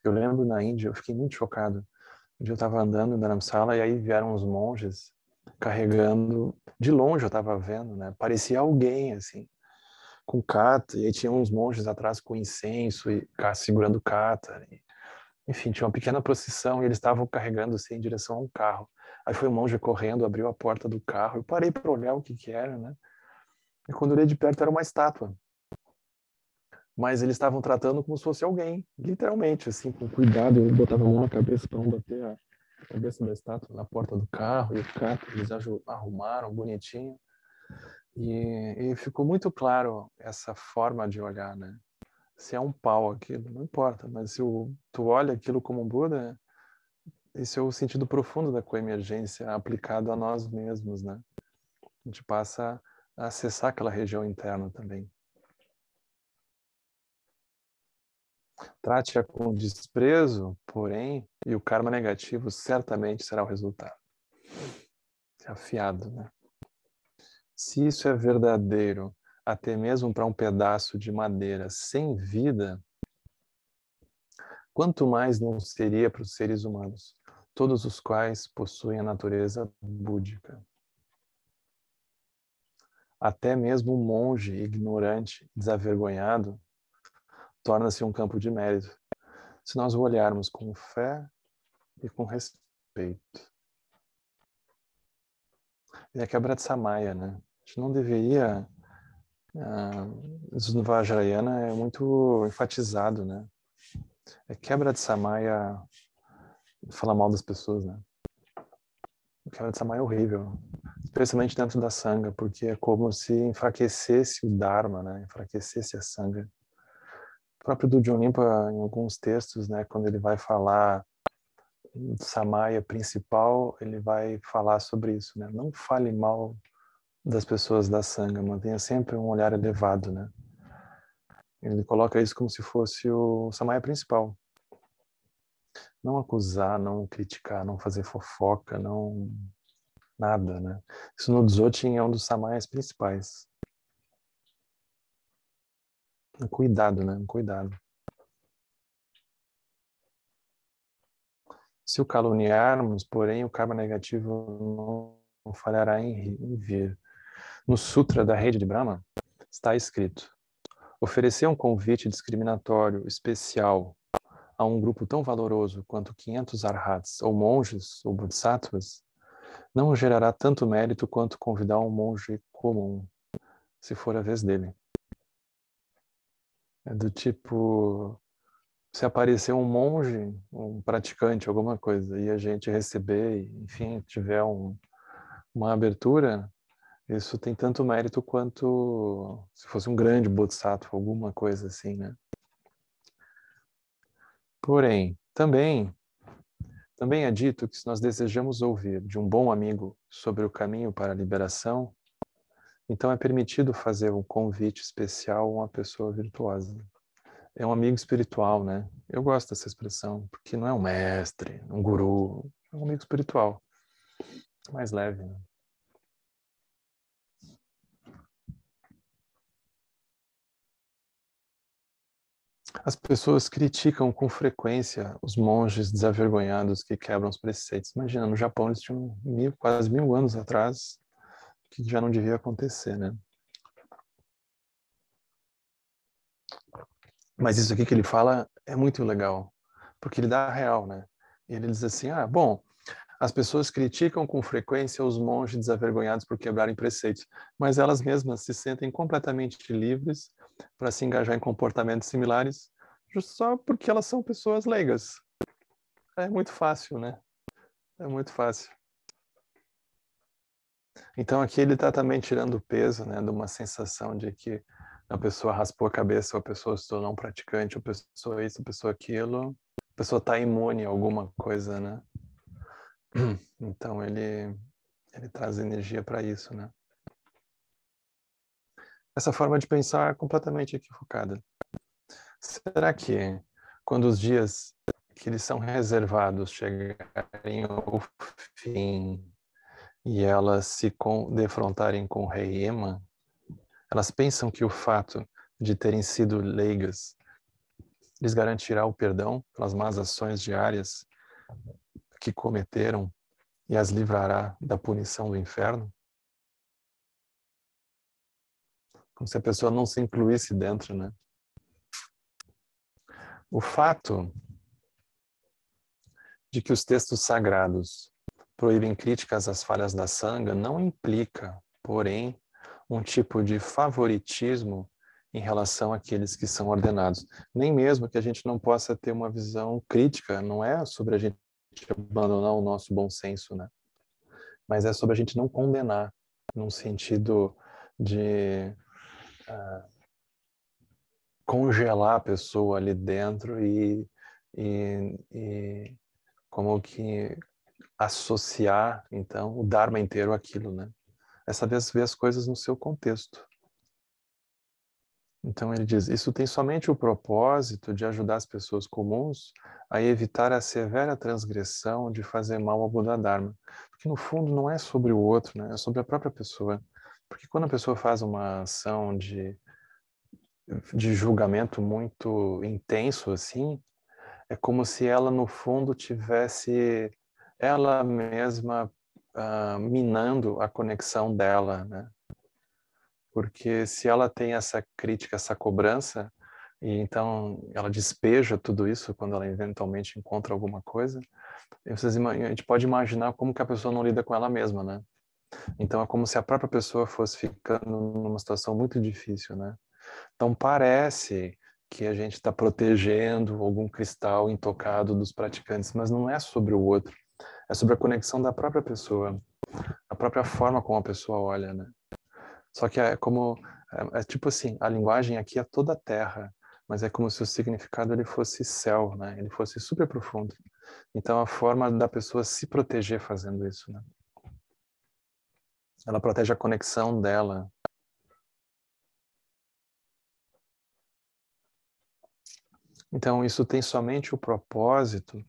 Eu lembro na Índia, eu fiquei muito chocado. Um dia eu estava andando em Dharamsala e aí vieram uns monges carregando, de longe eu estava vendo, né? Parecia alguém, assim, com kata, e aí tinha uns monges atrás com incenso e segurando kata. Enfim, tinha uma pequena procissão e eles estavam carregando assim em direção a um carro. Aí foi um monge correndo, abriu a porta do carro, eu parei para olhar o que era, né? E quando eu olhei de perto era uma estátua. Mas eles estavam tratando como se fosse alguém, literalmente, assim, com cuidado. Eu botava a mão na cabeça para não bater a cabeça da estátua na porta do carro, e o carro eles arrumaram bonitinho. E ficou muito claro essa forma de olhar, né? Se é um pau aquilo, não importa, mas se tu olha aquilo como um Buda, esse é o sentido profundo da coemergência aplicado a nós mesmos, né? A gente passa a acessar aquela região interna também. Trate-a com desprezo, porém, e o karma negativo certamente será o resultado. Afiado, né? Se isso é verdadeiro, até mesmo para um pedaço de madeira sem vida, quanto mais não seria para os seres humanos, todos os quais possuem a natureza búdica. Até mesmo um monge ignorante, desavergonhado, torna-se um campo de mérito, se nós o olharmos com fé e com respeito. E a quebra de Samaya, né? A gente não deveria... Isso no Vajrayana é muito enfatizado, né? É quebra de Samaya falar mal das pessoas, né? Quebra de Samaya é horrível, especialmente dentro da Sangha, porque é como se enfraquecesse o Dharma, né? Enfraquecesse a Sangha. O próprio Dudjom Limpa, em alguns textos, né, quando ele vai falar do Samaya principal, ele vai falar sobre isso, né? Não fale mal das pessoas da Sangha, mantenha sempre um olhar elevado, né? Ele coloca isso como se fosse o Samaya principal. Não acusar, não criticar, não fazer fofoca, não... nada, né? Isso no Dzogchen é um dos Samayas principais. Um cuidado, né? Um cuidado. Se o caluniarmos, porém, o karma negativo não falhará em vir. No Sutra da Rede de Brahma está escrito: oferecer um convite discriminatório especial a um grupo tão valoroso quanto 500 arhats, ou monges, ou bodhisattvas, não gerará tanto mérito quanto convidar um monge comum, se for a vez dele. É do tipo, se aparecer um monge, um praticante, alguma coisa, e a gente receber, enfim, tiver uma abertura, isso tem tanto mérito quanto se fosse um grande bodhisattva, alguma coisa assim, né? Porém, também é dito que se nós desejamos ouvir de um bom amigo sobre o caminho para a liberação, então é permitido fazer um convite especial a uma pessoa virtuosa. É um amigo espiritual, né? Eu gosto dessa expressão, porque não é um mestre, um guru, é um amigo espiritual, mais leve, né? As pessoas criticam com frequência os monges desavergonhados que quebram os preceitos. Imagina, no Japão eles tinham quase 1000 anos atrás, que já não devia acontecer, né? Mas isso aqui que ele fala é muito legal, porque ele dá a real, né? E ele diz assim, bom, as pessoas criticam com frequência os monges desavergonhados por quebrarem preceitos, mas elas mesmas se sentem completamente livres para se engajar em comportamentos similares, só porque elas são pessoas leigas. É muito fácil, né? É muito fácil. Então aqui ele está também tirando o peso, né, de uma sensação de que a pessoa raspou a cabeça, ou a pessoa se tornou um praticante, ou a pessoa isso, a pessoa aquilo, a pessoa está imune a alguma coisa, né? Então ele traz energia para isso, né? Essa forma de pensar é completamente equivocada. Será que quando os dias que eles são reservados chegarem ao fim e elas se defrontarem com o rei Ema, elas pensam que o fato de terem sido leigas lhes garantirá o perdão pelas más ações diárias que cometeram e as livrará da punição do inferno? Como se a pessoa não se incluísse dentro, né? O fato de que os textos sagrados proíbem críticas às falhas da Sangha não implica, porém, um tipo de favoritismo em relação àqueles que são ordenados. Nem mesmo que a gente não possa ter uma visão crítica, não é sobre a gente abandonar o nosso bom senso, né? Mas é sobre a gente não condenar, num sentido de congelar a pessoa ali dentro e como que associar, então, o Dharma inteiro àquilo, né? É saber ver as coisas no seu contexto. Então ele diz, isso tem somente o propósito de ajudar as pessoas comuns a evitar a severa transgressão de fazer mal ao Buda Dharma. Porque no fundo não é sobre o outro, né? É sobre a própria pessoa. Porque quando a pessoa faz uma ação de julgamento muito intenso assim, é como se ela no fundo tivesse ela mesma minando a conexão dela, né? Porque se ela tem essa crítica, essa cobrança, e então ela despeja tudo isso quando ela eventualmente encontra alguma coisa, a gente pode imaginar como que a pessoa não lida com ela mesma, né? Então é como se a própria pessoa fosse ficando numa situação muito difícil, né? Então parece que a gente está protegendo algum cristal intocado dos praticantes, mas não é sobre o outro, é sobre a conexão da própria pessoa, a própria forma como a pessoa olha, né? Só que é tipo assim, a linguagem aqui é toda terra, mas é como se o significado ele fosse céu, né? Ele fosse super profundo. Então a forma da pessoa se proteger fazendo isso, né? Ela protege a conexão dela. Então isso tem somente o propósito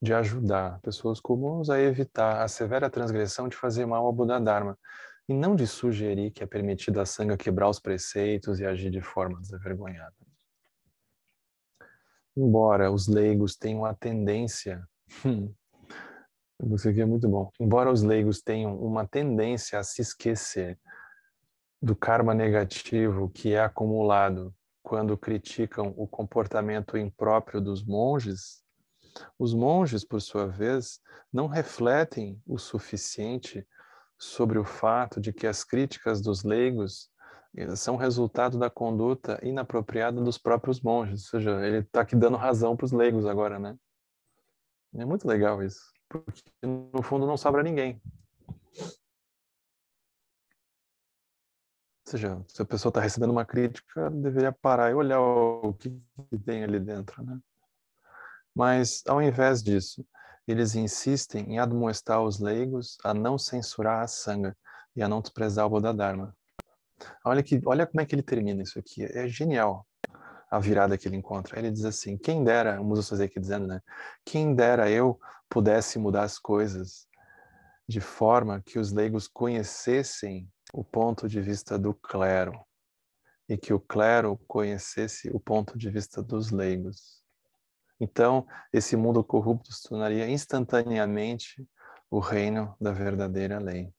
de ajudar pessoas comuns a evitar a severa transgressão de fazer mal ao Buda Dharma, e não de sugerir que é permitido a sanga quebrar os preceitos e agir de forma desavergonhada. Embora os leigos tenham a tendência, isso aqui é muito bom, embora os leigos tenham uma tendência a se esquecer do karma negativo que é acumulado quando criticam o comportamento impróprio dos monges, os monges, por sua vez, não refletem o suficiente sobre o fato de que as críticas dos leigos são resultado da conduta inapropriada dos próprios monges. Ou seja, ele está aqui dando razão para os leigos agora, né? É muito legal isso, porque no fundo não sobra ninguém. Ou seja, se a pessoa está recebendo uma crítica, deveria parar e olhar o que tem ali dentro, né? Mas, ao invés disso, eles insistem em admoestar os leigos a não censurar a sanga e a não desprezar o Buda Dharma. Olha como é que ele termina isso aqui. É genial a virada que ele encontra. Ele diz assim, quem dera, o Musa Soseki dizendo, né? Quem dera eu pudesse mudar as coisas de forma que os leigos conhecessem o ponto de vista do clero e que o clero conhecesse o ponto de vista dos leigos. Então, esse mundo corrupto se tornaria instantaneamente o reino da verdadeira lei.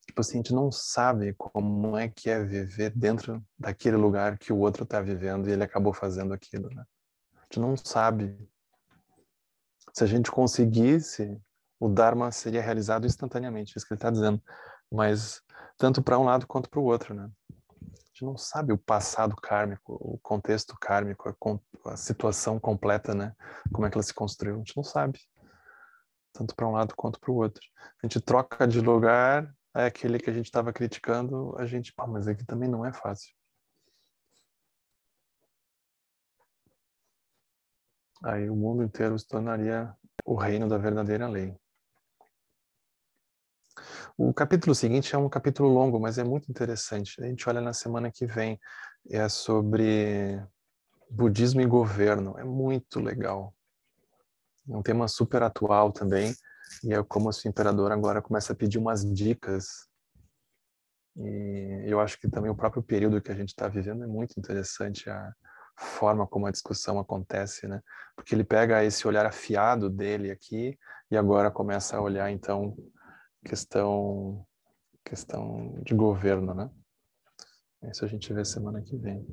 Tipo assim, a gente não sabe como é que é viver dentro daquele lugar que o outro está vivendo e ele acabou fazendo aquilo, né? A gente não sabe. Se a gente conseguisse, o Dharma seria realizado instantaneamente, é isso que ele está dizendo. Mas tanto para um lado quanto para o outro, né? A gente não sabe o passado kármico, o contexto kármico, a situação completa, né? Como é que ela se construiu, a gente não sabe. Tanto para um lado quanto para o outro. A gente troca de lugar, é aquele que a gente estava criticando, a gente, mas aqui também não é fácil. Aí o mundo inteiro se tornaria o reino da verdadeira lei. O capítulo seguinte é um capítulo longo, mas é muito interessante. A gente olha na semana que vem. É sobre budismo e governo. É muito legal. É um tema super atual também. E é como se o imperador agora começa a pedir umas dicas. E eu acho que também o próprio período que a gente está vivendo é muito interessante, a forma como a discussão acontece, né? Porque ele pega esse olhar afiado dele aqui e agora começa a olhar, então, questão de governo, né? Isso a gente vê semana que vem.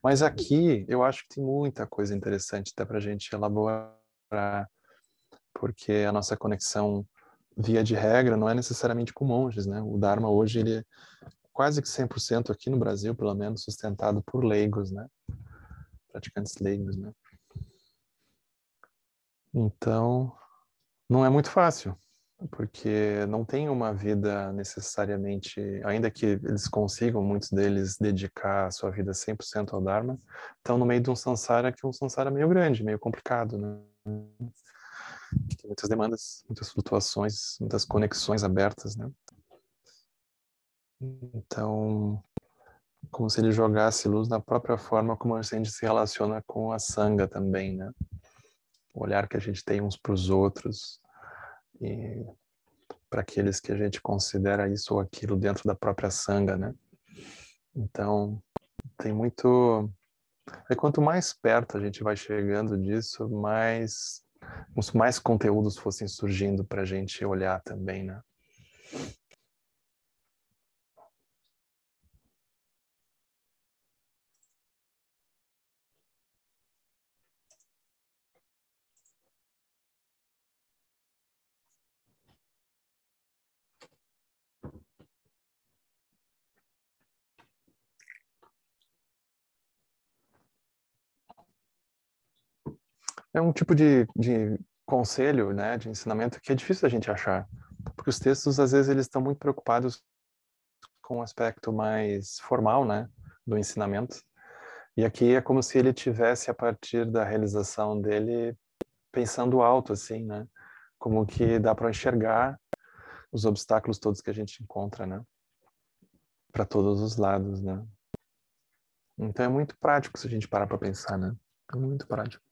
Mas aqui eu acho que tem muita coisa interessante até para a gente elaborar, porque a nossa conexão, via de regra, não é necessariamente com monges, né? O Dharma hoje ele é quase que 100% aqui no Brasil, pelo menos, sustentado por leigos, né? Praticantes leigos, né? Então, não é muito fácil, porque não tem uma vida necessariamente, ainda que eles consigam, muitos deles, dedicar a sua vida 100% ao Dharma, estão no meio de um samsara que é um samsara meio grande, meio complicado, né? Que tem muitas demandas, muitas flutuações, muitas conexões abertas, né? Então, como se ele jogasse luz na própria forma como a gente se relaciona com a sanga também, né? O olhar que a gente tem uns para os outros e para aqueles que a gente considera isso ou aquilo dentro da própria sanga, né? Então, tem muito... quanto mais perto a gente vai chegando disso, mais conteúdos fossem surgindo para a gente olhar também, né? É um tipo de conselho, né, de ensinamento que é difícil a gente achar, porque os textos, às vezes, eles estão muito preocupados com o aspecto mais formal, né, do ensinamento, e aqui é como se ele tivesse, a partir da realização dele, pensando alto, assim, né, como que dá para enxergar os obstáculos todos que a gente encontra, né, para todos os lados, né. Então é muito prático se a gente parar para pensar, né, é muito prático.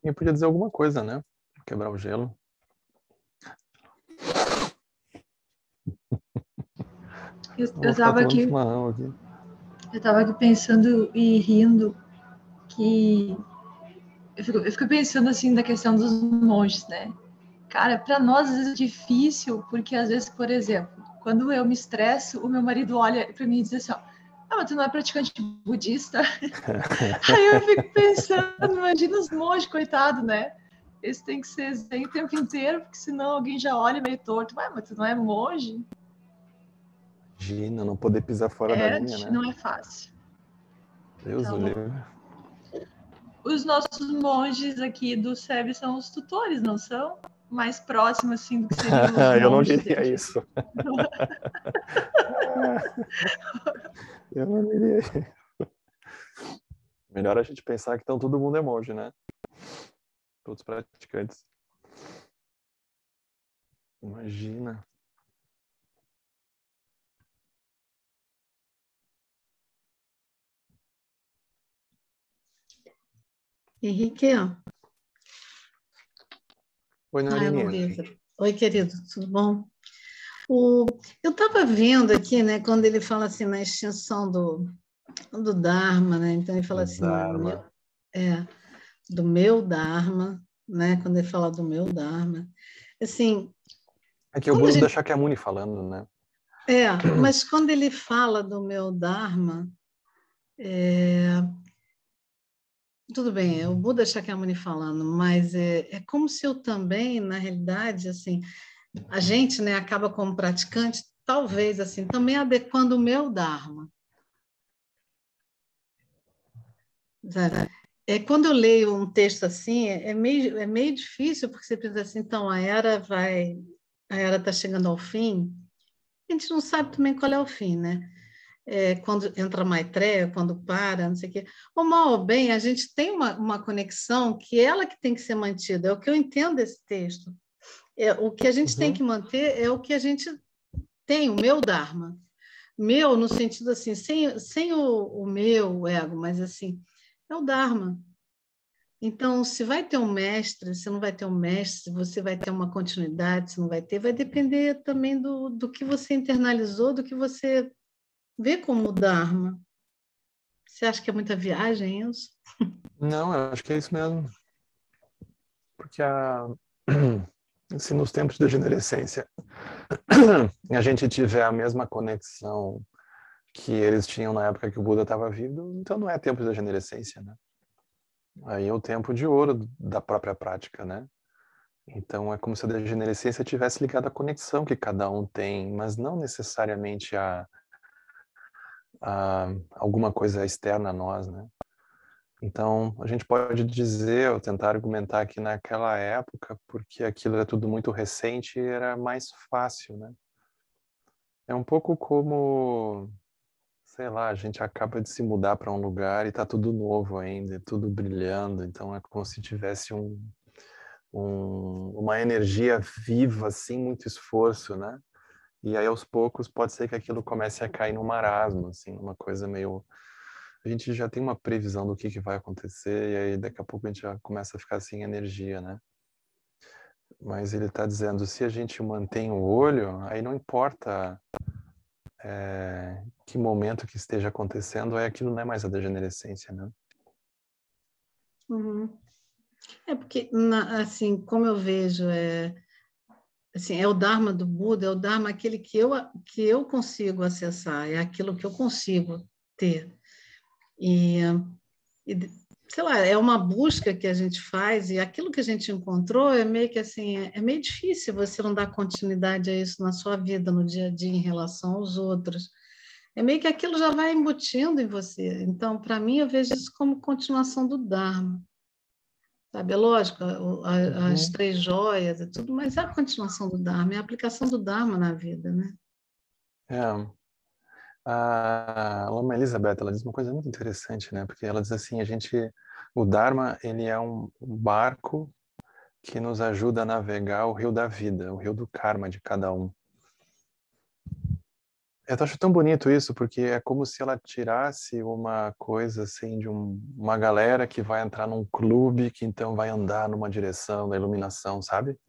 E eu podia dizer alguma coisa, né, quebrar o gelo. Eu Vou ficar estava tomando aqui, chimarrão aqui. eu tava aqui pensando e rindo que eu fico pensando assim da questão dos monges, né? Cara, para nós às vezes é difícil, porque às vezes, por exemplo, quando eu me estresso, o meu marido olha para mim e diz assim, ó, ah, mas tu não é praticante budista? Aí eu fico pensando, imagina os monges, coitado, né? Eles têm que ser zen o tempo inteiro, porque senão alguém já olha meio torto. Ué, mas tu não é monge? Imagina, não poder pisar fora da linha, né? Não é fácil. Deus o Então, livre. os nossos monges aqui do SEB são os tutores, não são? Mais próximos, assim, do que seriam os Eu não monges. diria isso. Eu não diria isso. Melhor a gente pensar que então todo mundo é monge, né? Todos praticantes. Imagina. Henrique, Oi, Norininha. Luísa. Oi, querido, tudo bom? Eu estava vendo aqui, né, quando ele fala assim na extinção do Dharma, né? Então ele fala assim, Dharma. do meu Dharma, né? Quando ele fala do meu Dharma, assim, É que o Buda Shakyamuni falando, né? Mas quando ele fala do meu Dharma, tudo bem, é o Buda Shakyamuni falando, mas é como se eu também, na realidade, assim, a gente, né, acaba como praticante, talvez, assim, também adequando o meu Dharma. Sabe? Quando eu leio um texto assim, é meio difícil, porque você pensa assim, então, a era está chegando ao fim, a gente não sabe também qual é o fim, né? Quando entra Maitreya, quando para, não sei o quê. Ou mal ou bem, a gente tem uma conexão que ela que tem que ser mantida, é o que eu entendo desse texto. O que a gente tem que manter é o que a gente tem, o meu Dharma. Meu, no sentido assim, sem o meu ego, mas assim, é o Dharma. Então, se vai ter um mestre, se não vai ter um mestre, se você vai ter uma continuidade, se não vai ter, vai depender também do que você internalizou, do que você vê como Dharma. Você acha que é muita viagem isso? Não, eu acho que é isso mesmo. Porque se nos tempos de degenerescência a gente tiver a mesma conexão que eles tinham na época que o Buda estava vivo, então não é tempo da generescência, né? Aí é o tempo de ouro da própria prática, né? Então é como se a degenerescência tivesse ligado à conexão que cada um tem, mas não necessariamente a alguma coisa externa a nós, né? Então a gente pode dizer ou tentar argumentar que naquela época, porque aquilo era tudo muito recente, era mais fácil, né? É um pouco como, sei lá, a gente acaba de se mudar para um lugar e tá tudo novo ainda, tudo brilhando, então é como se tivesse uma energia viva, assim, muito esforço, né? E aí, aos poucos, pode ser que aquilo comece a cair no marasmo, assim, uma coisa meio... A gente já tem uma previsão do que vai acontecer e aí daqui a pouco a gente já começa a ficar sem energia, né? Mas ele está dizendo, se a gente mantém o olho, aí não importa que momento que esteja acontecendo, aí aquilo não é mais a degenerescência, né? Uhum. É porque, assim, como eu vejo, assim, é o Dharma do Buda, é o Dharma aquele que eu consigo acessar, é aquilo que eu consigo ter. E, e, sei lá, é uma busca que a gente faz e aquilo que a gente encontrou é meio que assim, é meio difícil você não dar continuidade a isso na sua vida, no dia a dia, em relação aos outros. É meio que aquilo já vai embutindo em você. Então, para mim, eu vejo isso como continuação do Dharma. Sabe, é lógico, as Uhum. três joias, é tudo, mas é a continuação do Dharma, é a aplicação do Dharma na vida, né? É. A Lama Elizabeth, ela diz uma coisa muito interessante, né? Porque ela diz assim, o Dharma, ele é um barco que nos ajuda a navegar o rio da vida, o rio do karma de cada um. Eu acho tão bonito isso, porque é como se ela tirasse uma coisa assim de uma galera que vai entrar num clube, que então vai andar numa direção da iluminação, sabe?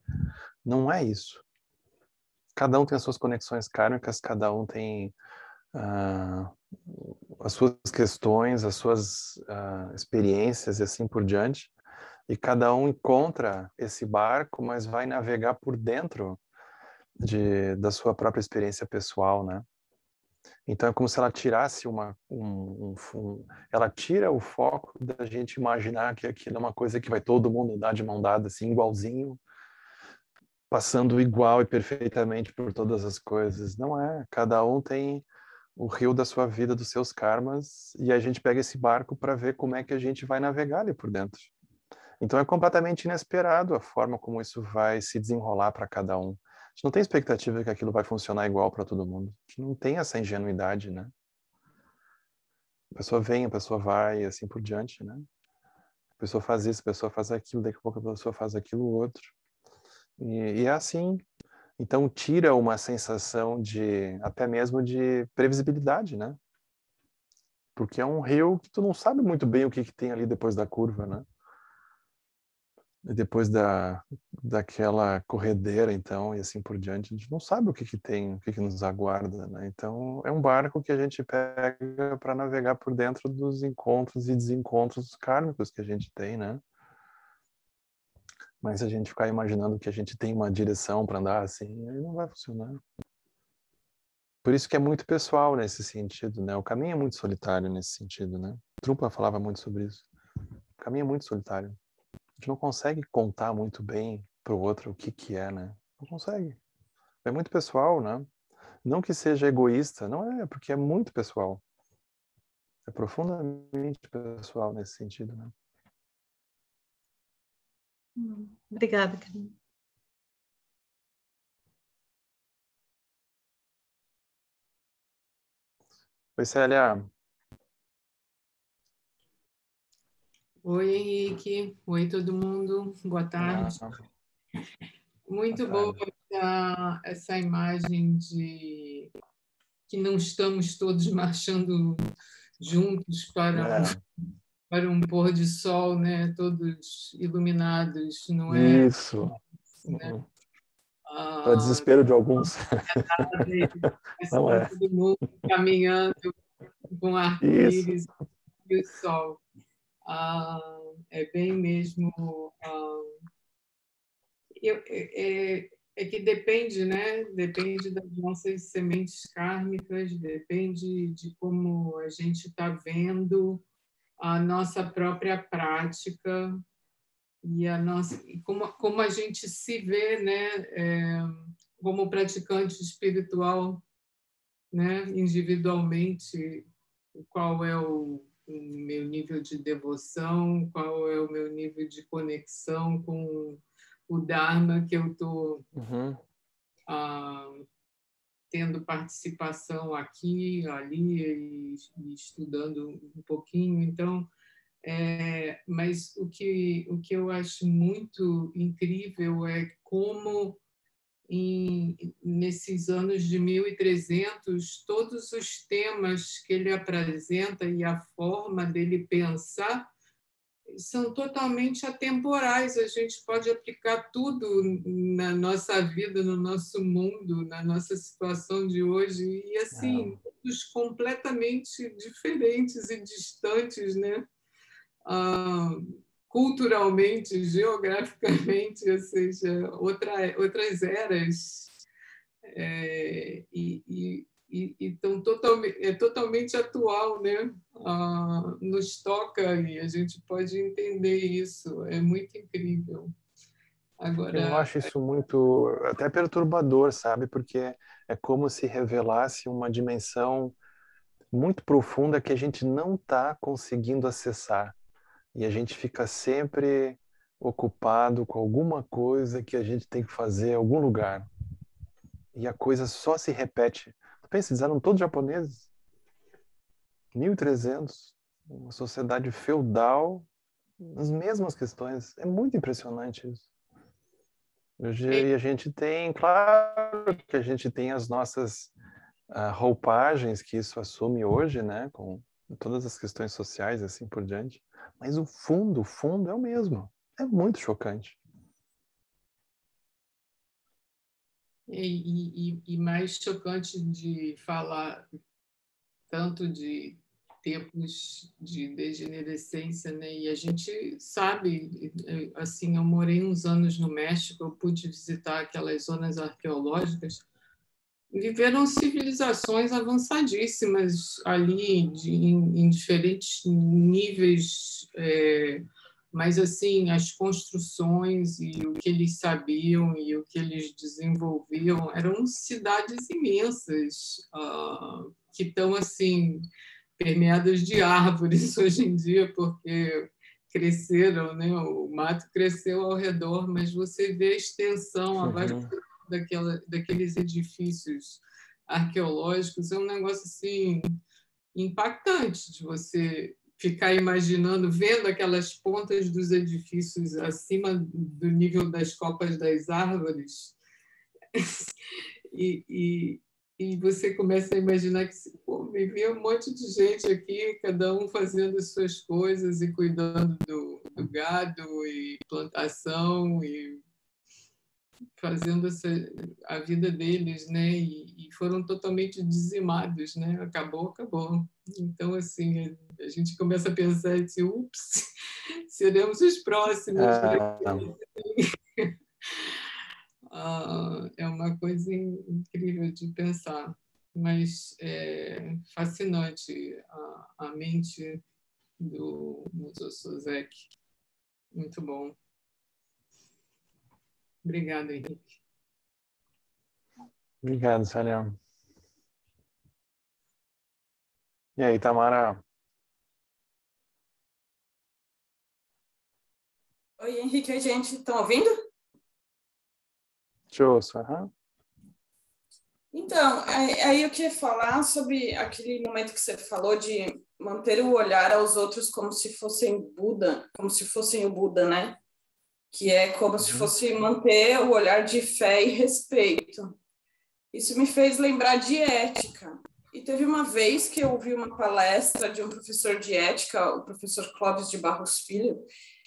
Não é isso. Cada um tem as suas conexões kármicas, cada um tem ah, as suas questões, as suas experiências e assim por diante. E cada um encontra esse barco, mas vai navegar por dentro da sua própria experiência pessoal, né? Então é como se ela tirasse ela tira o foco da gente imaginar que aquilo é uma coisa que vai todo mundo andar de mão dada, assim, igualzinho, passando igual e perfeitamente por todas as coisas. Não é. Cada um tem o rio da sua vida, dos seus karmas, e a gente pega esse barco para ver como é que a gente vai navegar ali por dentro. Então é completamente inesperado a forma como isso vai se desenrolar para cada um. A gente não tem expectativa que aquilo vai funcionar igual para todo mundo. A gente não tem essa ingenuidade, né? A pessoa vem, a pessoa vai, e assim por diante, né? A pessoa faz isso, a pessoa faz aquilo, daqui a pouco a pessoa faz aquilo outro. E é assim. Então tira uma sensação até mesmo de previsibilidade, né? Porque é um rio que tu não sabe muito bem o que tem ali depois da curva, né? E depois daquela corredeira, então, e assim por diante, a gente não sabe o que tem, o que nos aguarda, né? Então, é um barco que a gente pega para navegar por dentro dos encontros e desencontros kármicos que a gente tem, né? Mas se a gente ficar imaginando que a gente tem uma direção para andar assim, aí não vai funcionar. Por isso que é muito pessoal nesse sentido, né? O caminho é muito solitário nesse sentido, né? Trungpa falava muito sobre isso. O caminho é muito solitário. A gente não consegue contar muito bem para o outro o que é, né? Não consegue. É muito pessoal, né? Não que seja egoísta, não é, porque é muito pessoal. É profundamente pessoal nesse sentido, né? Obrigada, Karina. Oi, Célia. Oi, Henrique. Oi, todo mundo. Boa tarde. Muito boa essa imagem de que não estamos todos marchando juntos para um pôr de sol, né? Todos iluminados, não é? Isso. Né? Para desespero de alguns. Não é. Todo mundo caminhando com arco-íris e o sol. É bem mesmo. É que depende, né? Depende das nossas sementes kármicas, depende de como a gente está vendo a nossa própria prática e como a gente se vê, né? Como praticante espiritual, né? Individualmente, qual é o meu nível de devoção, qual é o meu nível de conexão com o Dharma que eu estou tendo participação aqui, ali, e estudando um pouquinho. Então, mas o que eu acho muito incrível é como, nesses anos de 1300, todos os temas que ele apresenta e a forma dele pensar são totalmente atemporais. A gente pode aplicar tudo na nossa vida, no nosso mundo, na nossa situação de hoje, e assim, todos completamente diferentes e distantes, né? Culturalmente, geograficamente, ou seja, outras eras, e tão totalmente atual, né? Nos toca e a gente pode entender isso. É muito incrível. Agora, eu acho isso muito até perturbador, sabe? Porque é como se revelasse uma dimensão muito profunda que a gente não está conseguindo acessar. E a gente fica sempre ocupado com alguma coisa que a gente tem que fazer em algum lugar. E a coisa só se repete. Pensa, eles eram todos japoneses. 1300, uma sociedade feudal, as mesmas questões. É muito impressionante isso. Hoje a gente tem, claro que a gente tem as nossas roupagens que isso assume hoje, né, com todas as questões sociais e assim por diante, mas o fundo é o mesmo. É muito chocante. E mais chocante de falar tanto de tempos de degenerescência, né? E a gente sabe, assim, eu morei uns anos no México, eu pude visitar aquelas zonas arqueológicas, viveram civilizações avançadíssimas ali, em diferentes níveis, mas assim, as construções e o que eles sabiam e o que eles desenvolviam eram cidades imensas, que estão assim permeadas de árvores hoje em dia, porque cresceram, né? O mato cresceu ao redor, mas você vê a extensão, a vastidão daqueles edifícios arqueológicos, é um negócio assim impactante de você ficar imaginando, vendo aquelas pontas dos edifícios acima do nível das copas das árvores, e você começa a imaginar que vivia um monte de gente aqui, cada um fazendo as suas coisas e cuidando do gado e plantação e fazendo a vida deles, né? E foram totalmente dizimados, né? Acabou. Então, assim, a gente começa a pensar assim, ups, seremos os próximos. É uma coisa incrível de pensar, mas é fascinante a mente do Musou Sosek. Muito bom. Obrigada, Henrique. Obrigado, Saliam. E aí, Tamara? Oi, Henrique. Oi, gente. Estão ouvindo? Te ouço. Então, aí eu queria falar sobre aquele momento que você falou de manter o olhar aos outros como se fossem Buda, como se fossem o Buda, né? Que é como se fosse manter o olhar de fé e respeito. Isso me fez lembrar de ética. E teve uma vez que eu ouvi uma palestra de um professor de ética, o professor Clóvis de Barros Filho,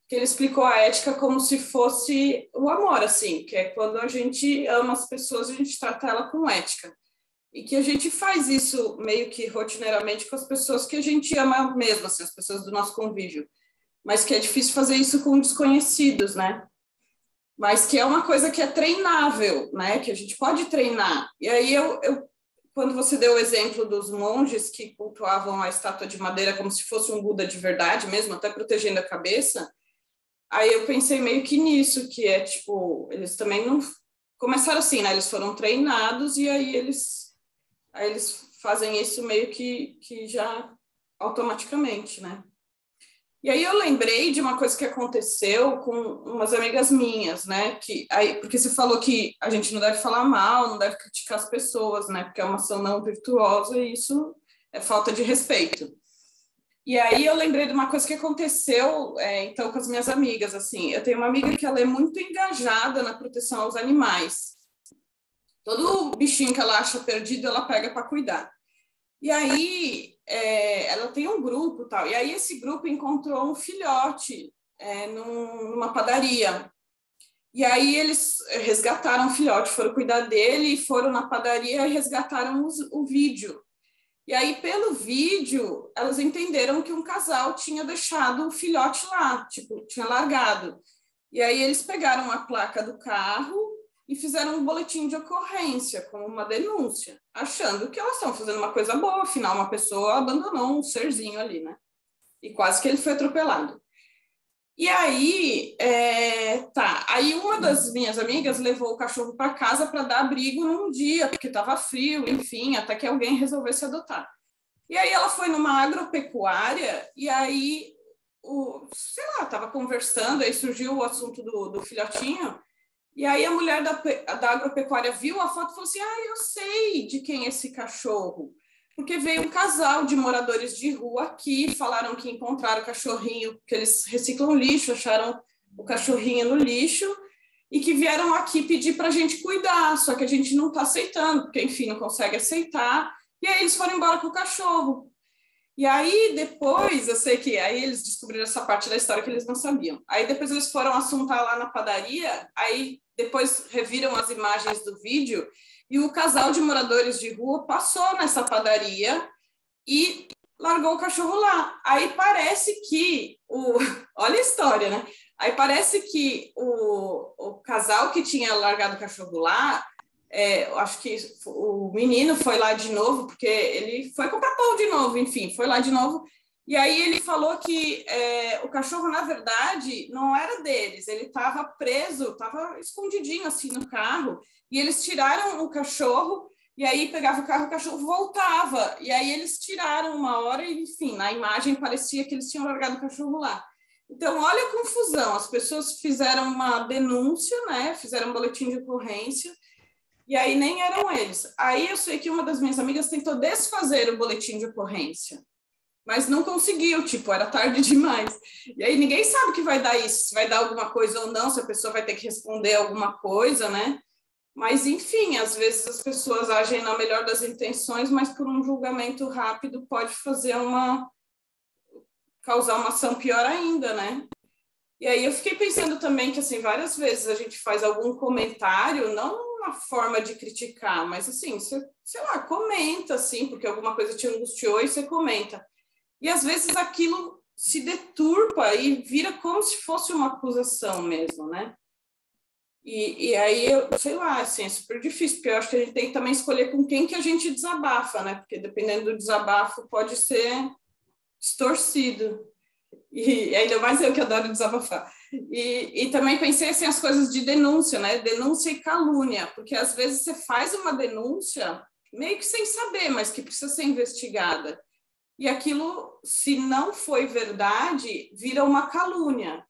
que ele explicou a ética como se fosse o amor, assim, que é quando a gente ama as pessoas, a gente trata ela com ética. E que a gente faz isso meio que rotineiramente com as pessoas que a gente ama mesmo, assim, as pessoas do nosso convívio. Mas que é difícil fazer isso com desconhecidos, né? mas que é uma coisa que é treinável, né? Que a gente pode treinar. E aí quando você deu o exemplo dos monges que cultuavam a estátua de madeira como se fosse um Buda de verdade mesmo, até protegendo a cabeça, aí eu pensei meio que nisso, que é tipo, eles também não começaram assim, né? Eles foram treinados e aí eles fazem isso meio que já automaticamente, né? E aí eu lembrei de uma coisa que aconteceu com umas amigas minhas, né? Porque você falou que a gente não deve falar mal, não deve criticar as pessoas, né? Porque é uma ação não virtuosa e isso é falta de respeito. E aí eu lembrei de uma coisa que aconteceu, então, com as minhas amigas, assim. Eu tenho uma amiga que ela é muito engajada na proteção aos animais. Todo bichinho que ela acha perdido, ela pega para cuidar. E aí, ela tem um grupo, tal. E aí esse grupo encontrou um filhote numa padaria. E aí eles resgataram o filhote, foram cuidar dele, foram na padaria e resgataram o vídeo. E aí, pelo vídeo, elas entenderam que um casal tinha deixado o filhote lá, tipo, tinha largado. E aí eles pegaram a placa do carro e fizeram um boletim de ocorrência, como uma denúncia, achando que elas estão fazendo uma coisa boa, afinal, uma pessoa abandonou um serzinho ali, né? E quase que ele foi atropelado. E aí, aí uma das minhas amigas levou o cachorro para casa para dar abrigo num dia, porque estava frio, enfim, até que alguém resolvesse adotar. E aí ela foi numa agropecuária, e aí, sei lá, estava conversando, aí surgiu o assunto do filhotinho, e aí a mulher da agropecuária viu a foto e falou assim, eu sei de quem é esse cachorro, porque veio um casal de moradores de rua aqui, falaram que encontraram o cachorrinho, que eles reciclam lixo, acharam o cachorrinho no lixo, e que vieram aqui pedir para a gente cuidar, só que a gente não está aceitando, porque, enfim, não consegue aceitar, e aí eles foram embora com o cachorro. E aí, depois, eu sei que aí eles descobriram essa parte da história que eles não sabiam. Aí depois eles foram assuntar lá na padaria, aí depois reviram as imagens do vídeo e o casal de moradores de rua passou nessa padaria e largou o cachorro lá. Aí parece que olha a história, né? Aí parece que o casal que tinha largado o cachorro lá, eu acho que o menino foi lá de novo, porque ele foi comprar pão de novo, enfim, foi lá de novo. E aí ele falou que o cachorro, na verdade, não era deles, ele estava preso, estava escondidinho assim no carro, e eles tiraram o cachorro, e aí pegava o carro, o cachorro voltava, e aí eles tiraram uma hora, e enfim, na imagem parecia que eles tinham largado o cachorro lá. Então, olha a confusão, as pessoas fizeram uma denúncia, né, fizeram um boletim de ocorrência, e aí nem eram eles. Aí eu sei que uma das minhas amigas tentou desfazer o boletim de ocorrência, mas não conseguiu, tipo, era tarde demais. E aí ninguém sabe o que vai dar isso, se vai dar alguma coisa ou não, se a pessoa vai ter que responder alguma coisa, né? Mas, enfim, às vezes as pessoas agem na melhor das intenções, mas por um julgamento rápido pode causar uma ação pior ainda, né? E aí eu fiquei pensando também que, assim, várias vezes a gente faz algum comentário, não uma forma de criticar, mas, assim, você, sei lá, comenta, assim, porque alguma coisa te angustiou e você comenta. E, às vezes, aquilo se deturpa e vira como se fosse uma acusação mesmo, né? E aí, sei lá, assim, é super difícil, porque eu acho que a gente tem que também escolher com quem que a gente desabafa, né? Porque, dependendo do desabafo, pode ser distorcido. E ainda mais eu que adoro desabafar. E também pensei assim, as coisas de denúncia, né? Denúncia e calúnia, porque às vezes você faz uma denúncia meio que sem saber, mas que precisa ser investigada. E aquilo, se não foi verdade, vira uma calúnia.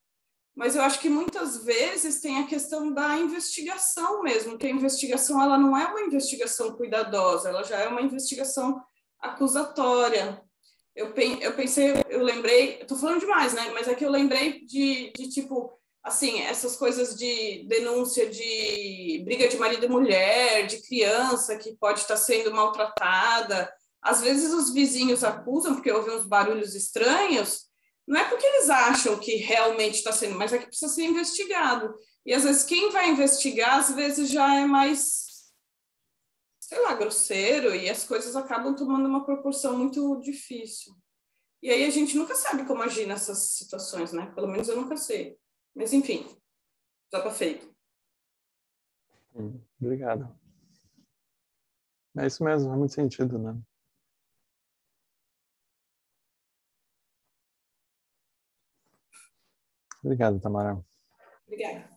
Mas eu acho que muitas vezes tem a questão da investigação mesmo, que a investigação ela não é uma investigação cuidadosa, ela já é uma investigação acusatória. Eu pensei, eu lembrei, eu tô falando demais, né? Mas é que eu lembrei de tipo, assim, essas coisas de denúncia de briga de marido e mulher, de criança que pode estar sendo maltratada. Às vezes os vizinhos acusam porque ouvem uns barulhos estranhos, não é porque eles acham que realmente está sendo, mas é que precisa ser investigado. E às vezes quem vai investigar, às vezes já é mais, sei lá, grosseiro, e as coisas acabam tomando uma proporção muito difícil. E aí a gente nunca sabe como agir nessas situações, né? Pelo menos eu nunca sei. Mas enfim, já tá feito. Obrigado. É isso mesmo, faz muito sentido, né? Obrigado, Tamara. Obrigada.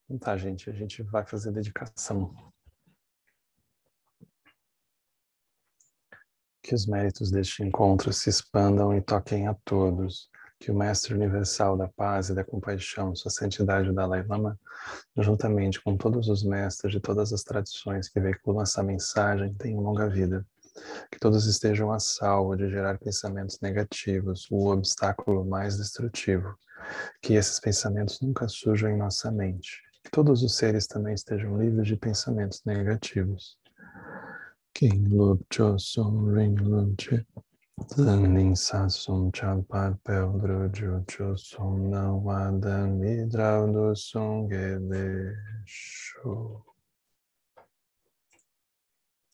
Então tá, gente, a gente vai fazer dedicação. Que os méritos deste encontro se expandam e toquem a todos. Que o Mestre Universal da Paz e da Compaixão, Sua Santidade o Dalai Lama, juntamente com todos os mestres de todas as tradições que veiculam essa mensagem, tenham longa vida. Que todos estejam a salvo de gerar pensamentos negativos, o obstáculo mais destrutivo. Que esses pensamentos nunca surjam em nossa mente. Que todos os seres também estejam livres de pensamentos negativos. King Lup Cho Sum Ring Lup Che Ning Sa Sum Champa Pel Dru Cho Sum Não Adam Hidrau do Sung Ele Show.